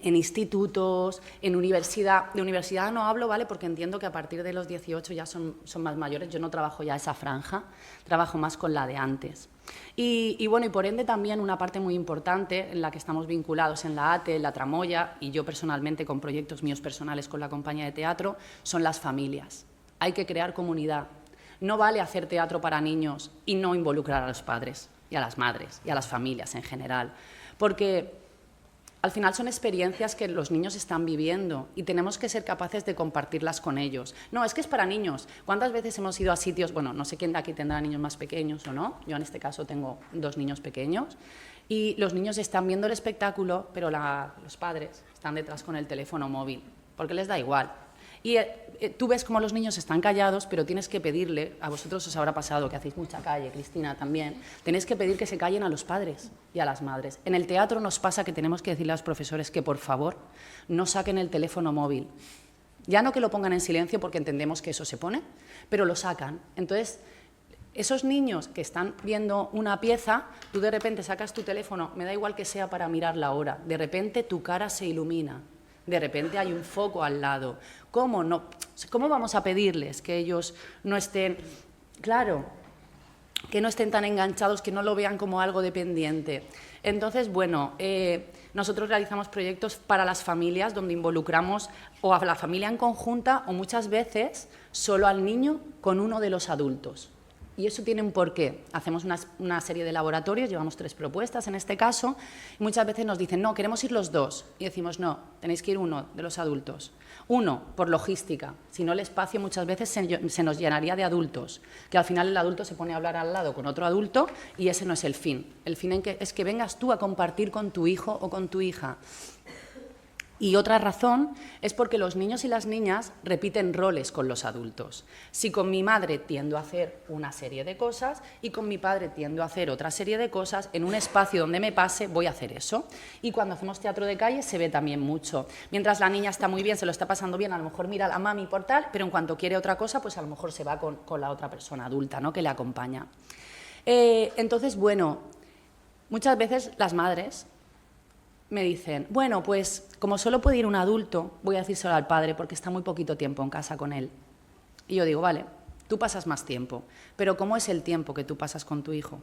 Speaker 8: en institutos, en universidad. De universidad no hablo, ¿vale? Porque entiendo que a partir de los 18 ya son más mayores. Yo no trabajo ya esa franja, trabajo más con la de antes. Y bueno, y por ende también una parte muy importante en la que estamos vinculados en la ATE, en la Tramoya, y yo personalmente con proyectos míos personales con la compañía de teatro, son las familias. Hay que crear comunidad. No vale hacer teatro para niños y no involucrar a los padres y a las madres y a las familias en general, porque al final son experiencias que los niños están viviendo y tenemos que ser capaces de compartirlas con ellos. No, es que es para niños. ¿Cuántas veces hemos ido a sitios, bueno, no sé quién de aquí tendrá niños más pequeños o no, yo en este caso tengo 2 niños pequeños, y los niños están viendo el espectáculo, pero los padres están detrás con el teléfono móvil, porque les da igual. Y tú ves cómo los niños están callados, pero tienes que pedirle, a vosotros os habrá pasado que hacéis mucha calle, Cristina también, tenéis que pedir que se callen a los padres y a las madres. En el teatro nos pasa que tenemos que decirle a los profesores que por favor no saquen el teléfono móvil. Ya no que lo pongan en silencio porque entendemos que eso se pone, pero lo sacan. Entonces, esos niños que están viendo una pieza, tú de repente sacas tu teléfono, me da igual que sea para mirar la hora, de repente tu cara se ilumina. De repente hay un foco al lado. ¿Cómo vamos a pedirles que ellos no estén, claro, que no estén tan enganchados, que no lo vean como algo dependiente? Entonces, bueno, nosotros realizamos proyectos para las familias donde involucramos o a la familia en conjunta o muchas veces solo al niño con uno de los adultos. Y eso tiene un porqué. Hacemos una serie de laboratorios, llevamos 3 propuestas en este caso, y muchas veces nos dicen, no, queremos ir los 2. Y decimos, no, tenéis que ir uno de los adultos. Uno, por logística. Si no, el espacio muchas veces se nos llenaría de adultos, que al final el adulto se pone a hablar al lado con otro adulto y ese no es el fin. El fin es que vengas tú a compartir con tu hijo o con tu hija. Y otra razón es porque los niños y las niñas repiten roles con los adultos. Si con mi madre tiendo a hacer una serie de cosas y con mi padre tiendo a hacer otra serie de cosas, en un espacio donde me pase voy a hacer eso. Y cuando hacemos teatro de calle se ve también mucho. Mientras la niña está muy bien, se lo está pasando bien, a lo mejor mira a la mami por tal, pero en cuanto quiere otra cosa, pues a lo mejor se va con la otra persona adulta, ¿no?, que le acompaña. Entonces, bueno, muchas veces las madres me dicen, bueno, pues como solo puede ir un adulto, voy a decírselo al padre porque está muy poquito tiempo en casa con él. Y yo digo, vale, tú pasas más tiempo, pero ¿cómo es el tiempo que tú pasas con tu hijo?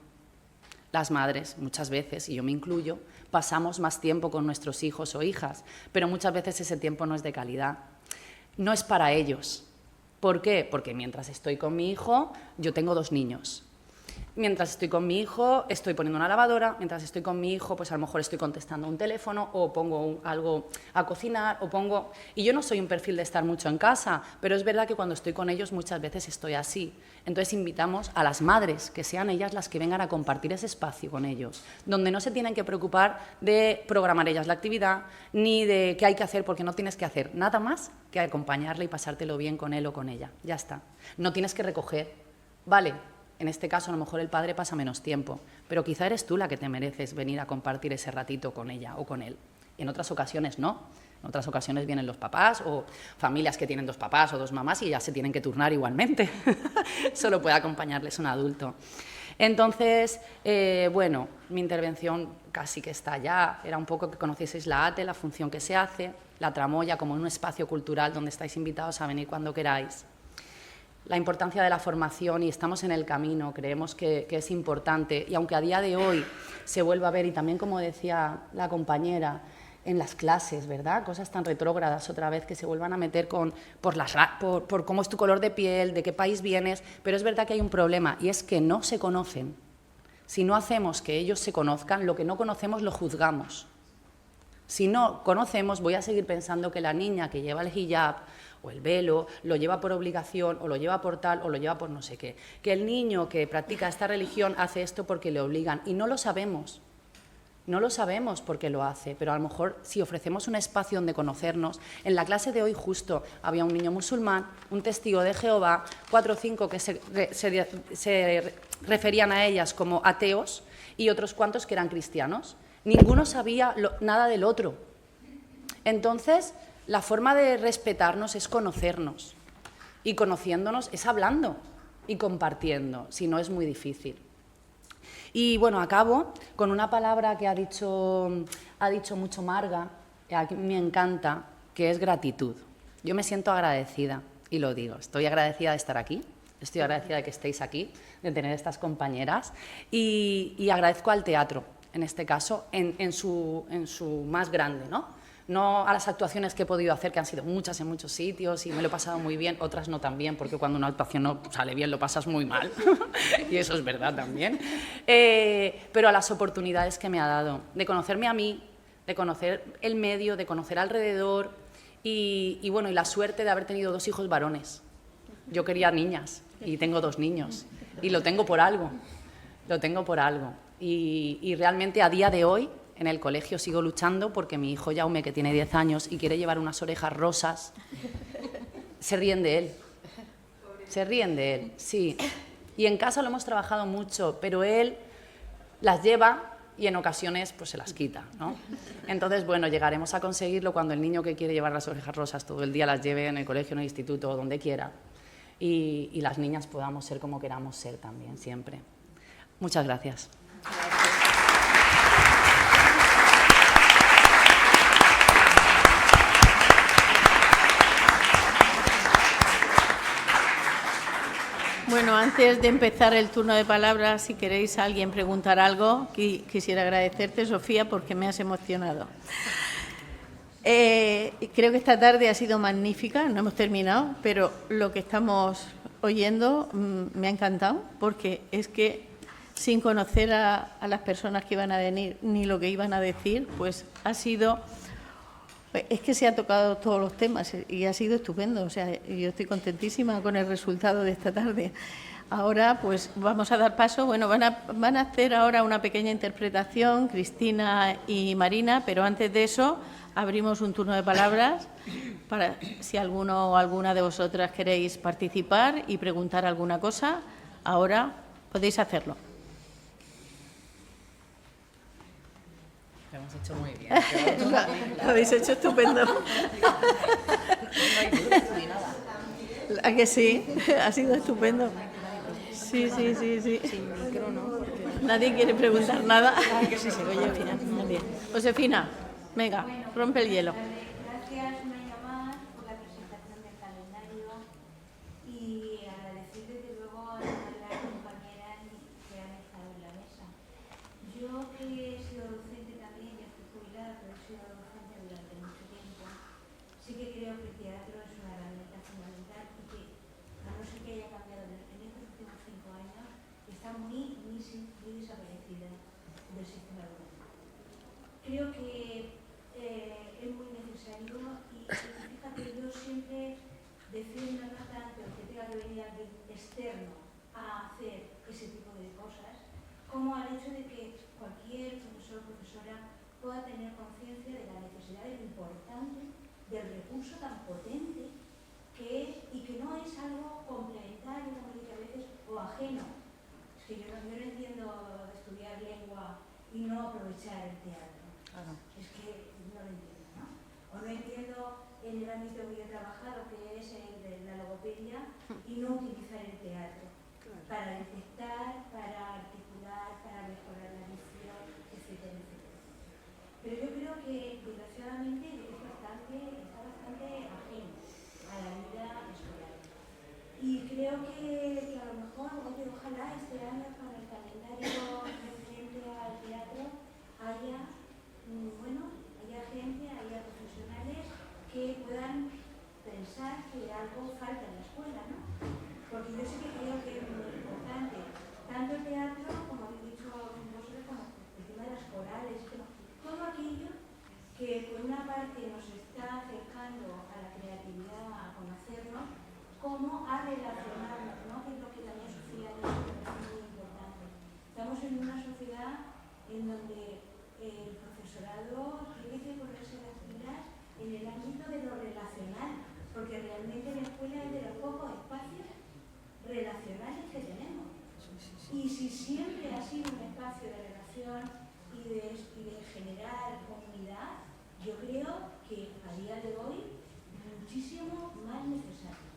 Speaker 8: Las madres, muchas veces, y yo me incluyo, pasamos más tiempo con nuestros hijos o hijas, pero muchas veces ese tiempo no es de calidad. No es para ellos. ¿Por qué? Porque mientras estoy con mi hijo, yo tengo 2 niños. Mientras estoy con mi hijo, estoy poniendo una lavadora, mientras estoy con mi hijo, pues a lo mejor estoy contestando un teléfono o pongo algo a cocinar Y yo no soy un perfil de estar mucho en casa, pero es verdad que cuando estoy con ellos muchas veces estoy así. Entonces invitamos a las madres, que sean ellas las que vengan a compartir ese espacio con ellos, donde no se tienen que preocupar de programar ellas la actividad, ni de qué hay que hacer, porque no tienes que hacer nada más que acompañarle y pasártelo bien con él o con ella. Ya está. No tienes que recoger. Vale. En este caso, a lo mejor el padre pasa menos tiempo, pero quizá eres tú la que te mereces venir a compartir ese ratito con ella o con él. En otras ocasiones no. En otras ocasiones vienen los papás o familias que tienen 2 papás o 2 mamás y ya se tienen que turnar igualmente. Solo puede acompañarles un adulto. Entonces, bueno, mi intervención casi que está ya. Era un poco que conocieseis la ATE, la función que se hace, la Tramoya como un espacio cultural donde estáis invitados a venir cuando queráis. La importancia de la formación, y estamos en el camino, creemos que es importante, y aunque a día de hoy se vuelva a ver, y también como decía la compañera, en las clases, ¿verdad?, cosas tan retrógradas otra vez que se vuelvan a meter por cómo es tu color de piel, de qué país vienes, pero es verdad que hay un problema, y es que no se conocen. Si no hacemos que ellos se conozcan, lo que no conocemos lo juzgamos. Si no conocemos, voy a seguir pensando que la niña que lleva el hijab o el velo lo lleva por obligación, o lo lleva por tal, o lo lleva por no sé qué. Que el niño que practica esta religión hace esto porque le obligan, y no lo sabemos. No lo sabemos por qué lo hace, pero a lo mejor si ofrecemos un espacio donde conocernos. En la clase de hoy justo había un niño musulmán, un testigo de Jehová, 4 o 5 que se referían a ellas como ateos y otros cuantos que eran cristianos. Ninguno sabía nada del otro. Entonces, la forma de respetarnos es conocernos, y conociéndonos es hablando y compartiendo, si no es muy difícil. Y bueno, acabo con una palabra que ha dicho mucho Marga, que a mí me encanta, que es gratitud. Yo me siento agradecida, y lo digo, estoy agradecida de estar aquí, estoy agradecida de que estéis aquí, de tener estas compañeras, y agradezco al teatro, en este caso, en su más grande, ¿no? No a las actuaciones que he podido hacer, que han sido muchas en muchos sitios y me lo he pasado muy bien, otras no tan bien, porque cuando una actuación no sale bien lo pasas muy mal, y eso es verdad también. Pero a las oportunidades que me ha dado, de conocerme a mí, de conocer el medio, de conocer alrededor, y bueno, y la suerte de haber tenido 2 hijos varones. Yo quería niñas y tengo 2 niños, y lo tengo por algo, y realmente a día de hoy, en el colegio sigo luchando porque mi hijo Jaume, que tiene 10 años y quiere llevar unas orejas rosas, se ríen de él, sí. Y en casa lo hemos trabajado mucho, pero él las lleva y en ocasiones pues se las quita, ¿no? Entonces, bueno, llegaremos a conseguirlo cuando el niño que quiere llevar las orejas rosas todo el día las lleve en el colegio, en el instituto o donde quiera, y las niñas podamos ser como queramos ser también, siempre. Muchas gracias.
Speaker 3: Bueno, antes de empezar el turno de palabras, si queréis alguien preguntar algo, quisiera agradecerte, Sofía, porque me has emocionado. Creo que esta tarde ha sido magnífica, no hemos terminado, pero lo que estamos oyendo me ha encantado, porque es que sin conocer a las personas que iban a venir ni lo que iban a decir, pues ha sido... Es que se ha tocado todos los temas y ha sido estupendo. O sea, yo estoy contentísima con el resultado de esta tarde. Ahora, pues vamos a dar paso. Bueno, van a hacer ahora una pequeña interpretación, Cristina y Marina, pero antes de eso abrimos un turno de palabras para si alguno o alguna de vosotras queréis participar y preguntar alguna cosa. Ahora podéis hacerlo.
Speaker 8: Lo hemos hecho muy bien.
Speaker 3: Lo habéis hecho estupendo.
Speaker 8: No hay dudas ni nada.
Speaker 3: ¿A que sí? Ha sido estupendo. Sí.
Speaker 8: Sin micro, ¿no? Porque...
Speaker 3: Nadie quiere preguntar nada. Sí, se oye bien. Nadie. Josefina, venga, rompe el hielo.
Speaker 9: Gracias un año más por la presentación del calendario y agradecer desde luego a las compañeras que han estado en la mesa. Yo que he sido docente también, ya estoy jubilada, pero he sido docente durante mucho tiempo, sí que creo que el teatro es una herramienta fundamental y que, a no ser que haya cambiado en estos últimos 5 años, está muy desaparecida del sistema educativo. Creo que es muy necesario y fíjate, yo siempre defiendo no tanto que tenga que venir alguien externo a hacer ese tipo de cosas, como al hecho de que cualquier profesor o profesora pueda tener conciencia de la necesidad y lo importante del recurso tan potente que es y que no es algo complementario, como dice a veces, o ajeno. Es que yo no entiendo estudiar lengua y no aprovechar el teatro.
Speaker 3: Claro.
Speaker 9: Es que no lo entiendo, ¿no? O no entiendo en el ámbito que yo he trabajado, que es el de la logopedia, y no utilizar el teatro para detectar, para articular, para mejorar la visión, etcétera, etcétera. Pero yo creo que, desgraciadamente, está bastante ajeno a la vida escolar. Y creo que a lo mejor, ojalá este año con el calendario referente al teatro haya gente, haya profesionales que puedan pensar que algo falta en la escuela, ¿no? Porque yo sí que creo que es muy importante, tanto el teatro, como habéis dicho vosotros, como el tema de las corales, todo aquello que por una parte nos está acercando a la creatividad, a conocernos, como a relacionarnos, ¿no? Que es lo que también Sofía ha dicho, que es muy importante. Estamos en una sociedad en donde el profesorado tiene que ponerse las pilas en el ámbito de lo relacional, porque realmente la escuela es de los pocos espacios relacionales que tenemos. Y si siempre ha sido un espacio de relación y de generar comunidad, yo creo que a día de hoy muchísimo más necesario.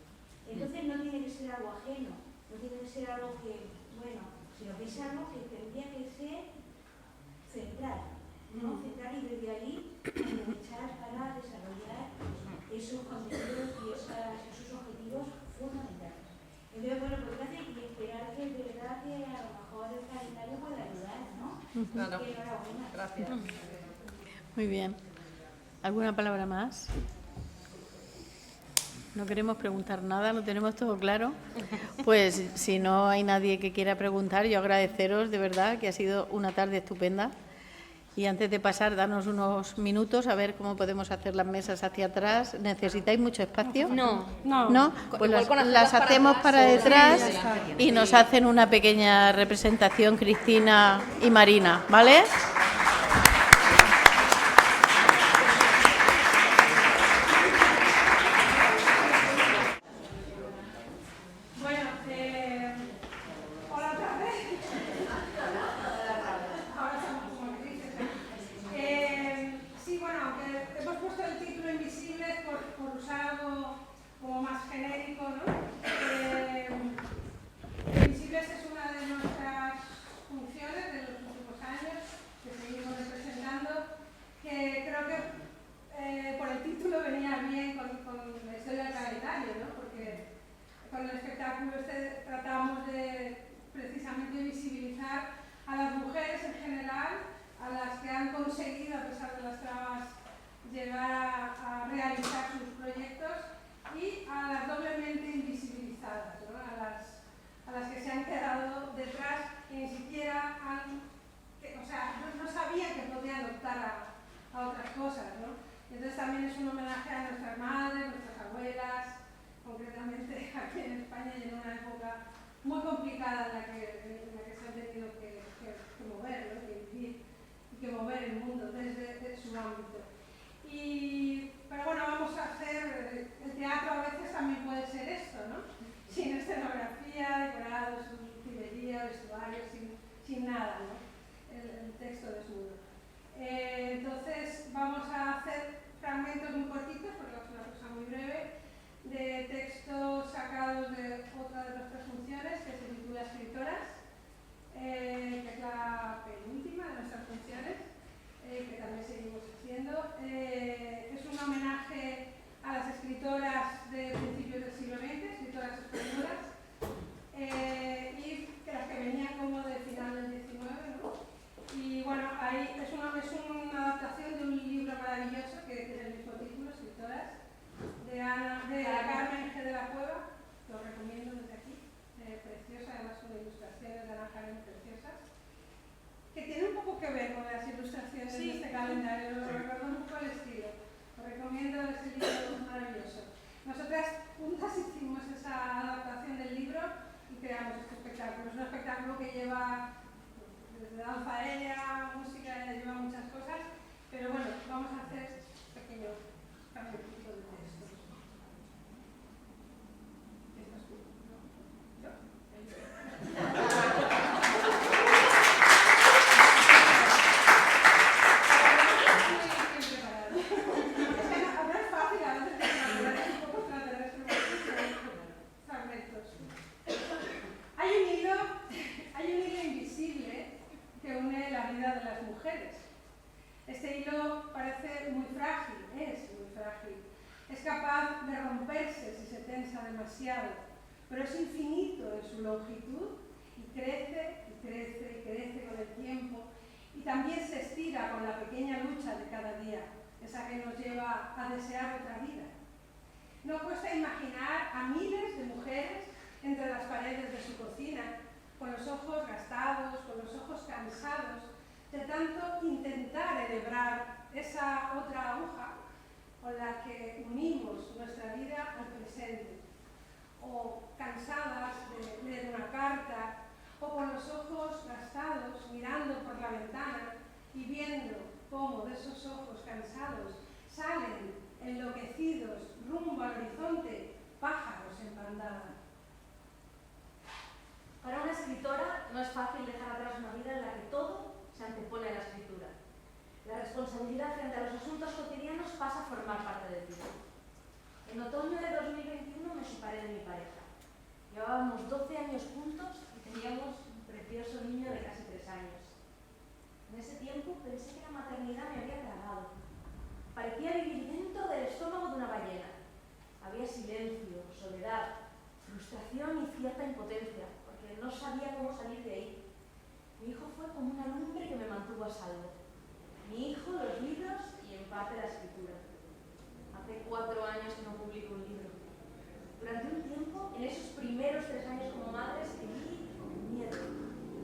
Speaker 9: Entonces no tiene que ser algo ajeno, no tiene que ser algo que, sino que es algo que tendría que ser central, ¿no? Central y desde ahí aprovechar para desarrollar esos contenidos y esos objetivos fundamentales. Entonces, pues gracias y esperar que de verdad que a lo mejor el calendario pueda ayudar, ¿no?
Speaker 8: Claro.
Speaker 9: Enhorabuena.
Speaker 8: Gracias.
Speaker 3: Muy bien. ¿Alguna palabra más? No queremos preguntar nada, lo tenemos todo claro. Pues si no hay nadie que quiera preguntar, yo agradeceros de verdad que ha sido una tarde estupenda. Y antes de pasar, darnos unos minutos a ver cómo podemos hacer las mesas hacia atrás. ¿Necesitáis mucho espacio?
Speaker 7: No.
Speaker 3: ¿No? Pues las hacemos para detrás y nos hacen una pequeña representación Cristina y Marina, ¿vale?
Speaker 6: Hola otra vez. Ahora estamos como actrices. Sí, bueno, aunque hemos puesto el título Invisibles por usar algo como más genérico, ¿no? Invisibles es una de nuestras funciones de los últimos años que seguimos representando, que creo que por el título venía bien con la historia del calendario, ¿no? Porque con el espectáculo tratamos de precisamente visibilizar a las mujeres en general, a las que han conseguido, a pesar de las trabas, llegar a Entonces también es un homenaje a nuestras madres, nuestras abuelas, concretamente aquí en España y en una época muy complicada en la que se han tenido que mover, ¿no? Que vivir y que mover el mundo desde su ámbito. Pero bueno, vamos a hacer, el teatro a veces también puede ser esto, ¿no? Sin escenografía, decorados, utilería, vestuario, sin nada, ¿no? El texto desnudo. Entonces vamos a hacer fragmentos muy cortitos, porque es una cosa muy breve, de textos sacados de otra de nuestras funciones, que se titula Escritoras, que es la penúltima de nuestras funciones, que también seguimos haciendo. Es un homenaje a las escritoras de principios del siglo XX, escritoras españolas, y que las que venían como de final del XIX, ¿no? Y bueno, ahí es una adaptación de un libro maravilloso que tiene el mismo título, Escritoras, de Carmen G. de la Cueva, lo recomiendo desde aquí, preciosa, además con ilustraciones de Ana Karen preciosas, que tiene un poco que ver con las ilustraciones de este calendario, lo recuerdo un poco el estilo. Os recomiendo ese libro maravilloso. Nosotras juntas hicimos esa adaptación del libro y creamos este espectáculo. Es un espectáculo que lleva desde danza aérea, música, lleva muchas cosas, pero bueno, vamos a hacer pequeños cambios de texto. ¿Esto es tú? ¿No? Hay un hilo invisible que une la vida de las mujeres. Este hilo parece muy frágil, es muy frágil. Es capaz de romperse si se tensa demasiado, pero es infinito en su longitud y crece y crece y crece con el tiempo, y también se estira con la pequeña lucha de cada día, esa que nos lleva a desear otra vida. No cuesta imaginar a miles de mujeres entre las paredes de su cocina, con los ojos gastados, con los ojos cansados, de tanto intentar enhebrar esa otra aguja con la que unimos nuestra vida al presente, o cansadas de leer una carta, o con los ojos gastados mirando por la ventana y viendo cómo de esos ojos cansados salen enloquecidos rumbo al horizonte pájaros en bandada.
Speaker 7: Para una escritora no es fácil dejar atrás una vida en la que todo se antepone a la escritura. La responsabilidad frente a los asuntos cotidianos pasa a formar parte de ti. En otoño de 2021 me separé de mi pareja. Llevábamos 12 años juntos y teníamos un precioso niño de casi 3 años. En ese tiempo pensé que la maternidad me había tragado. Parecía vivir dentro del estómago de una ballena. Había silencio, soledad, frustración y cierta impotencia, porque no sabía cómo salir de ahí. Mi hijo fue como una lumbre que me mantuvo a salvo. Mi hijo, los libros y en parte la escritura. Hace 4 años que no publico un libro. Durante un tiempo, en esos primeros 3 años como madre, escribí con miedo,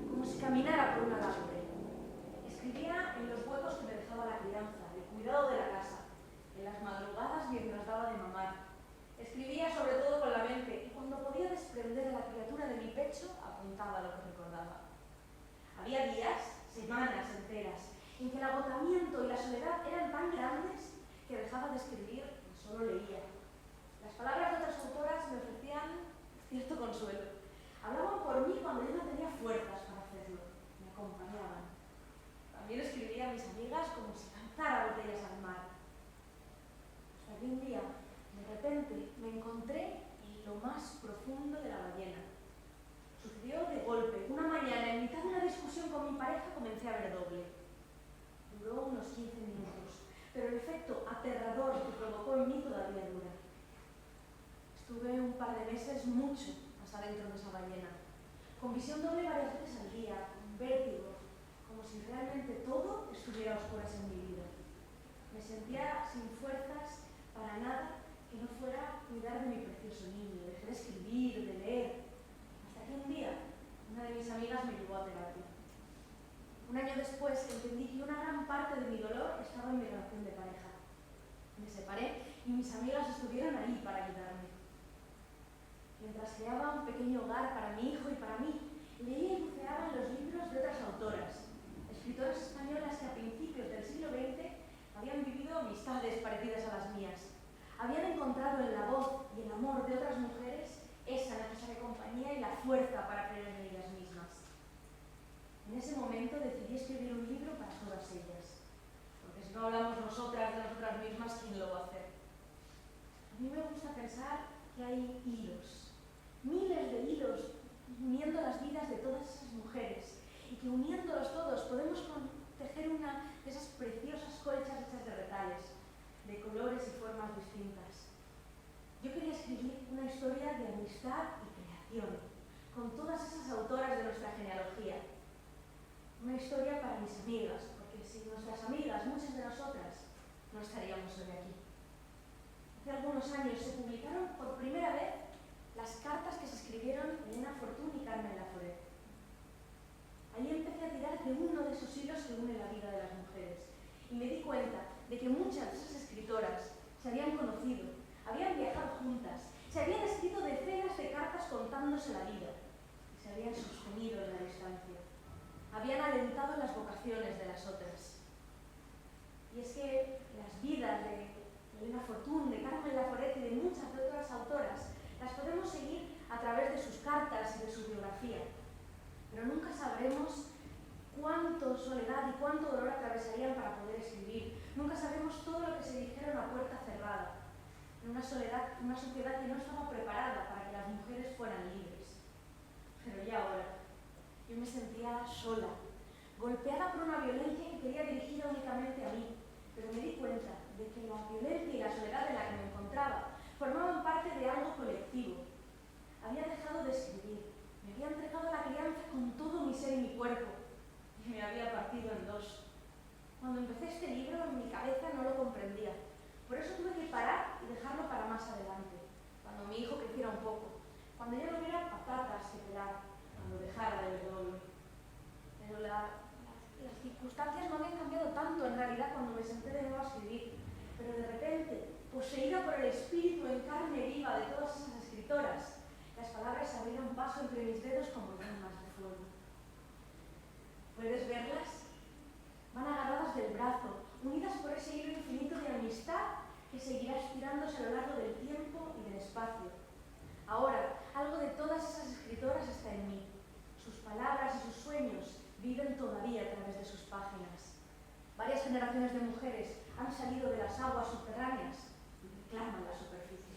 Speaker 7: como si caminara por una alambre. Escribía en los huecos que me dejaba la crianza, el cuidado de la casa, en las madrugadas mientras daba de mamar. Escribía sobre todo con la mente y cuando podía desprender a la criatura de mi pecho, apuntaba lo que recordaba. Había días, semanas enteras, en que el agotamiento y la soledad eran tan grandes que dejaba de escribir y solo leía. Las palabras de otras autoras me ofrecían cierto consuelo. Hablaban por mí cuando yo no tenía fuerzas para hacerlo. Me acompañaban. También escribía a mis amigas como si lanzara botellas al mar. Hasta que un día, de repente, me encontré en lo más profundo de la ballena. Sucedió de golpe. Una mañana, en mitad de una discusión con mi pareja, comencé a ver doble. Duró unos 15 minutos, pero el efecto aterrador que provocó en mí todavía dura. Estuve un par de meses mucho más adentro de esa ballena, con visión doble varias veces al día, con vértigo, como si realmente todo estuviera a oscuras en mi vida. Me sentía sin fuerzas para nada que no fuera cuidar de mi precioso niño, dejé de escribir, de leer, hasta que un día una de mis amigas me llevó a terapia. Un año después entendí que una gran parte de mi dolor estaba en mi relación de pareja. Me separé y mis amigas estuvieron ahí para ayudarme. Mientras creaba un pequeño hogar para mi hijo y para mí, leía y buceaba en los libros de otras autoras, escritoras españolas que a principios del siglo XX habían vivido amistades parecidas a las mías. Habían encontrado en la voz y el amor de otras mujeres esa necesaria compañía y la fuerza para creer en ellas mismas. En ese momento decidí escribir un libro para todas ellas, porque si no hablamos nosotras de nosotras mismas, ¿quién lo va a hacer? A mí me gusta pensar que hay hilos, miles de hilos uniendo las vidas de todas esas mujeres y que uniéndolos todos podemos tejer una de esas preciosas colchas hechas de retales, de colores y formas distintas. Yo quería escribir una historia de amistad y creación, con todas esas autoras de nuestra genealogía. Una historia para mis amigas, porque sin nuestras amigas, muchas de nosotras, no estaríamos hoy aquí. Hace algunos años se publicaron por primera vez las cartas que se escribieron Elena Fortún y Carmen Laforet. Allí empecé a tirar de uno de esos hilos que une la vida de las mujeres y me di cuenta de que muchas de esas escritoras se habían conocido, habían viajado juntas, se habían escrito decenas de cartas contándose la vida y se habían sostenido en la distancia. Habían alentado las vocaciones de las otras. Y es que las vidas de Elena Fortún, de Carmen Laforet y de muchas de otras autoras las podemos seguir a través de sus cartas y de su biografía. Pero nunca sabremos cuánto soledad y cuánto dolor atravesarían para poder escribir. Nunca sabremos todo lo que se dijeron a puerta cerrada, en una sociedad que no estaba preparada para que las mujeres fueran libres. Pero ya ahora, yo me sentía sola, golpeada por una violencia que quería dirigida únicamente a mí, pero me di cuenta de que la violencia y la soledad en la que me encontraba formaban parte de algo colectivo. Había dejado de escribir, me había entregado a la crianza con todo mi ser y mi cuerpo, y me había partido en dos. Cuando empecé este libro, en mi cabeza no lo comprendía. Por eso tuve que parar y dejarlo para más adelante, cuando mi hijo creciera un poco, cuando ya no hubiera patatas que pelar, cuando dejara de ver doble. Pero las circunstancias no habían cambiado tanto en realidad cuando me senté de nuevo a escribir. Pero de repente, poseída por el espíritu en carne viva de todas esas escritoras, las palabras se abrieron paso entre mis dedos como llamas de fuego. ¿Puedes verlas? Van agarradas del brazo, unidas por ese hilo infinito de amistad que seguirá estirándose a lo largo del tiempo y del espacio. Ahora, algo de todas esas escritoras está en mí. Sus palabras y sus sueños viven todavía a través de sus páginas. Varias generaciones de mujeres han salido de las aguas subterráneas y reclaman la superficie.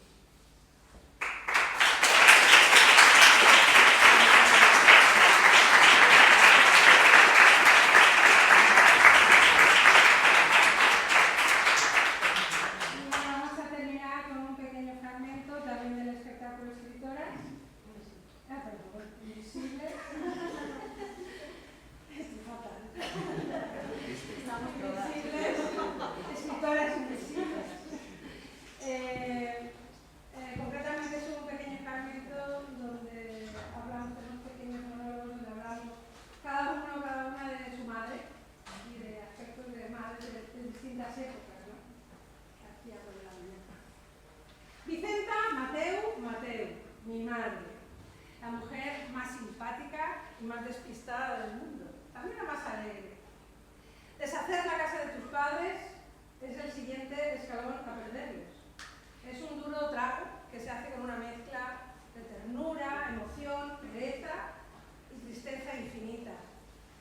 Speaker 6: Vamos a terminar con un pequeño fragmento también del espectáculo Escritoras. Perdón, Invisibles. Estoy fatal. Invisibles. Escritoras invisibles. Concretamente es un pequeño fragmento donde hablamos de unos pequeños monólogos donde hablamos cada una de su madre y de aspectos de madres de distintas épocas, ¿no? Aquí a por la mañana. Vicenta Mateu, mi madre, la mujer más simpática y más despistada del mundo, también la más alegre. Deshacer la casa de tus padres es el siguiente escalón a perderlos. Es un duro trago que se hace con una mezcla de ternura, emoción, pereza y tristeza infinita.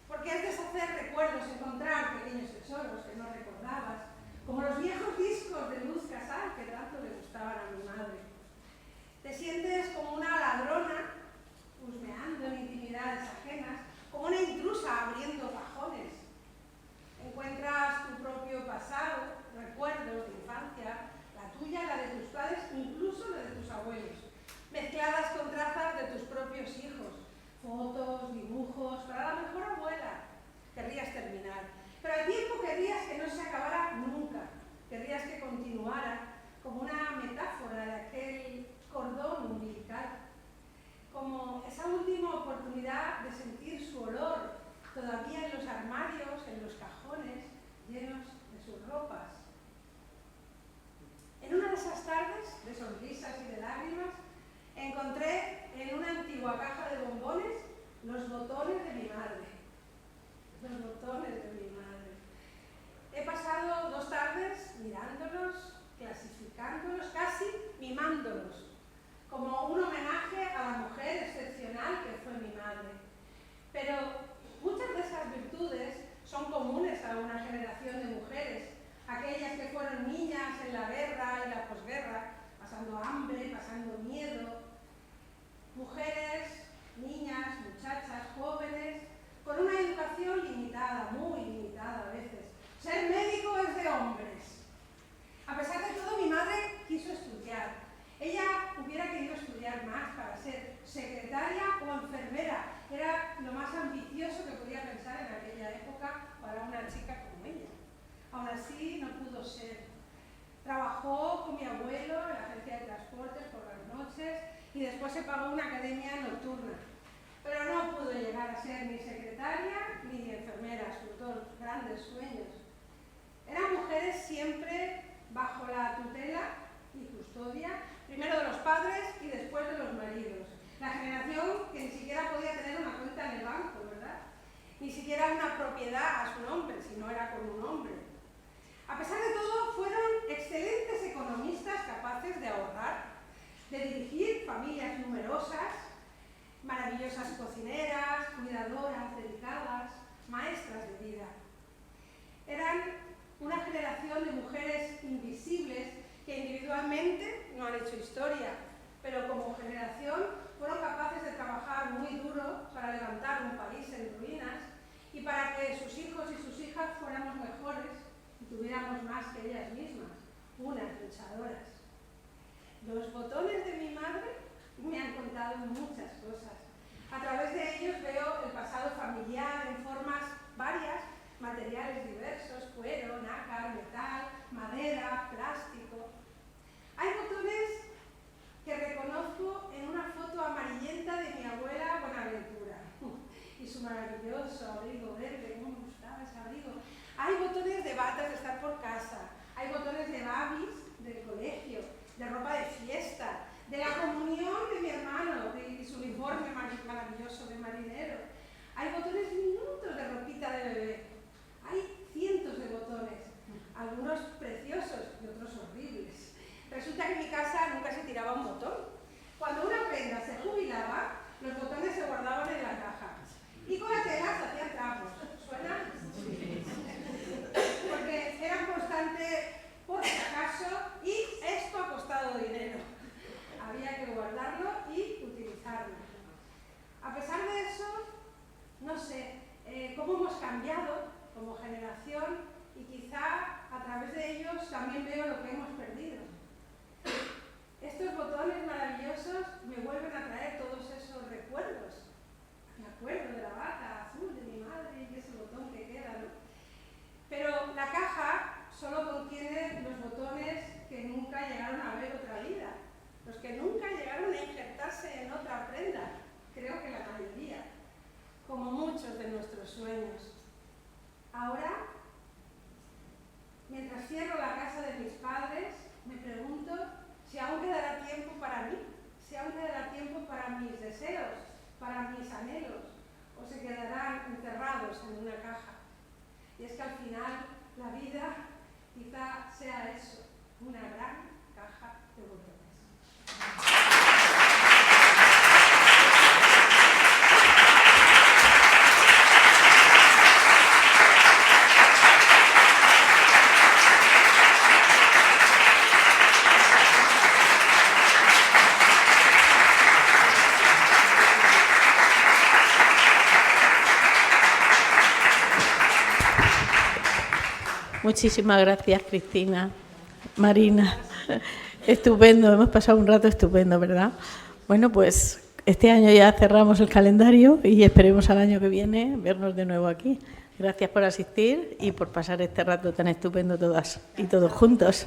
Speaker 6: Porque es deshacer recuerdos, encontrar pequeños tesoros que no recordabas, como los viejos discos de Luz Casal que tanto le gustaban a mi madre. Te sientes como una ladrona, husmeando en intimidades ajenas, como una intrusa abriendo cajones. Encuentras tu propio pasado, recuerdos de infancia, la tuya, la de tus padres, incluso la de tus abuelos, mezcladas con trazas de tus propios hijos, fotos, dibujos, para la mejor abuela. Querrías terminar, pero al tiempo querrías que no se acabara nunca, querrías que continuara como una metáfora de aquel cordón umbilical, como esa última oportunidad de sentir su olor todavía en los armarios, en los cajones, llenos de sus ropas. vivencias que fueron niñas en la guerra y la posguerra, pasando hambre, pasando miedo. Mujeres, niñas, muchachas, jóvenes, con una educación limitada, muy limitada a veces. Ser médico es de hombres. A pesar de todo, mi madre quiso estudiar. Ella hubiera querido estudiar más para ser secretaria o enfermera. Era lo más ambicioso que podía pensar en aquella época para una chica como ella. Aún así, no pudo ser. Trabajó con mi abuelo en la agencia de transportes por las noches y después se pagó una academia nocturna. Pero no pudo llegar a ser ni secretaria ni enfermera, sus dos grandes sueños. Eran mujeres siempre bajo la tutela y custodia, primero de los padres y después de los maridos. La generación que ni siquiera podía tener una cuenta en el banco, ¿verdad? Ni siquiera una propiedad a su nombre, si no era con un hombre. A pesar de todo, fueron excelentes economistas capaces de ahorrar, de dirigir familias numerosas, maravillosas cocineras, cuidadoras, dedicadas, maestras de vida. Eran una generación de mujeres invisibles que individualmente no han hecho historia, pero como generación fueron capaces de trabajar muy duro para levantar un país en ruinas y para que sus hijos y sus hijas fuéramos mejores y tuviéramos más que ellas mismas, unas luchadoras. Los botones de mi madre me han contado muchas cosas. A través de ellos veo el pasado familiar en formas varias, materiales diversos, cuero, nácar, metal, madera, plástico. Hay botones que reconozco en una foto amarillenta de mi abuela Buenaventura y su maravilloso abrigo verde. ¿Cómo me gustaba ese abrigo? Hay botones de batas de estar por casa, hay botones de babis del colegio, de ropa de fiesta, de la comunión de mi hermano y su uniforme maravilloso de marinero. Hay botones diminutos de ropita de bebé. Hay cientos de botones, algunos preciosos y otros horribles. Resulta que en mi casa nunca se tiraba un botón. Cuando una prenda se jubilaba, los botones se guardaban en la caja. Y con la tela se hacían trapos. ¿Suena? Porque era constante por si acaso y esto ha costado dinero. Había que guardarlo y utilizarlo. A pesar de eso, no sé cómo hemos cambiado como generación y quizá a través de ellos también veo lo que hemos perdido. Estos botones maravillosos me vuelven a traer todos esos recuerdos. Me acuerdo de la bata azul de mi madre y ese botón que queda, ¿no? Pero la caja solo contiene los botones que nunca llegaron a ver otra vida, los que nunca llegaron a injertarse en otra prenda, creo que la mayoría, como muchos de nuestros sueños. Ahora, mientras cierro la casa de mis padres, me pregunto si aún quedará tiempo para mí, si aún quedará tiempo para mis deseos, para mis anhelos, o se quedarán encerrados en una caja. Y es que al final la vida quizá sea eso, una gran caja de botones.
Speaker 3: Muchísimas gracias, Cristina, Marina. Estupendo, hemos pasado un rato estupendo, ¿verdad? Bueno, pues este año ya cerramos el calendario y esperemos al año que viene vernos de nuevo aquí. Gracias por asistir y por pasar este rato tan estupendo todas y todos juntos.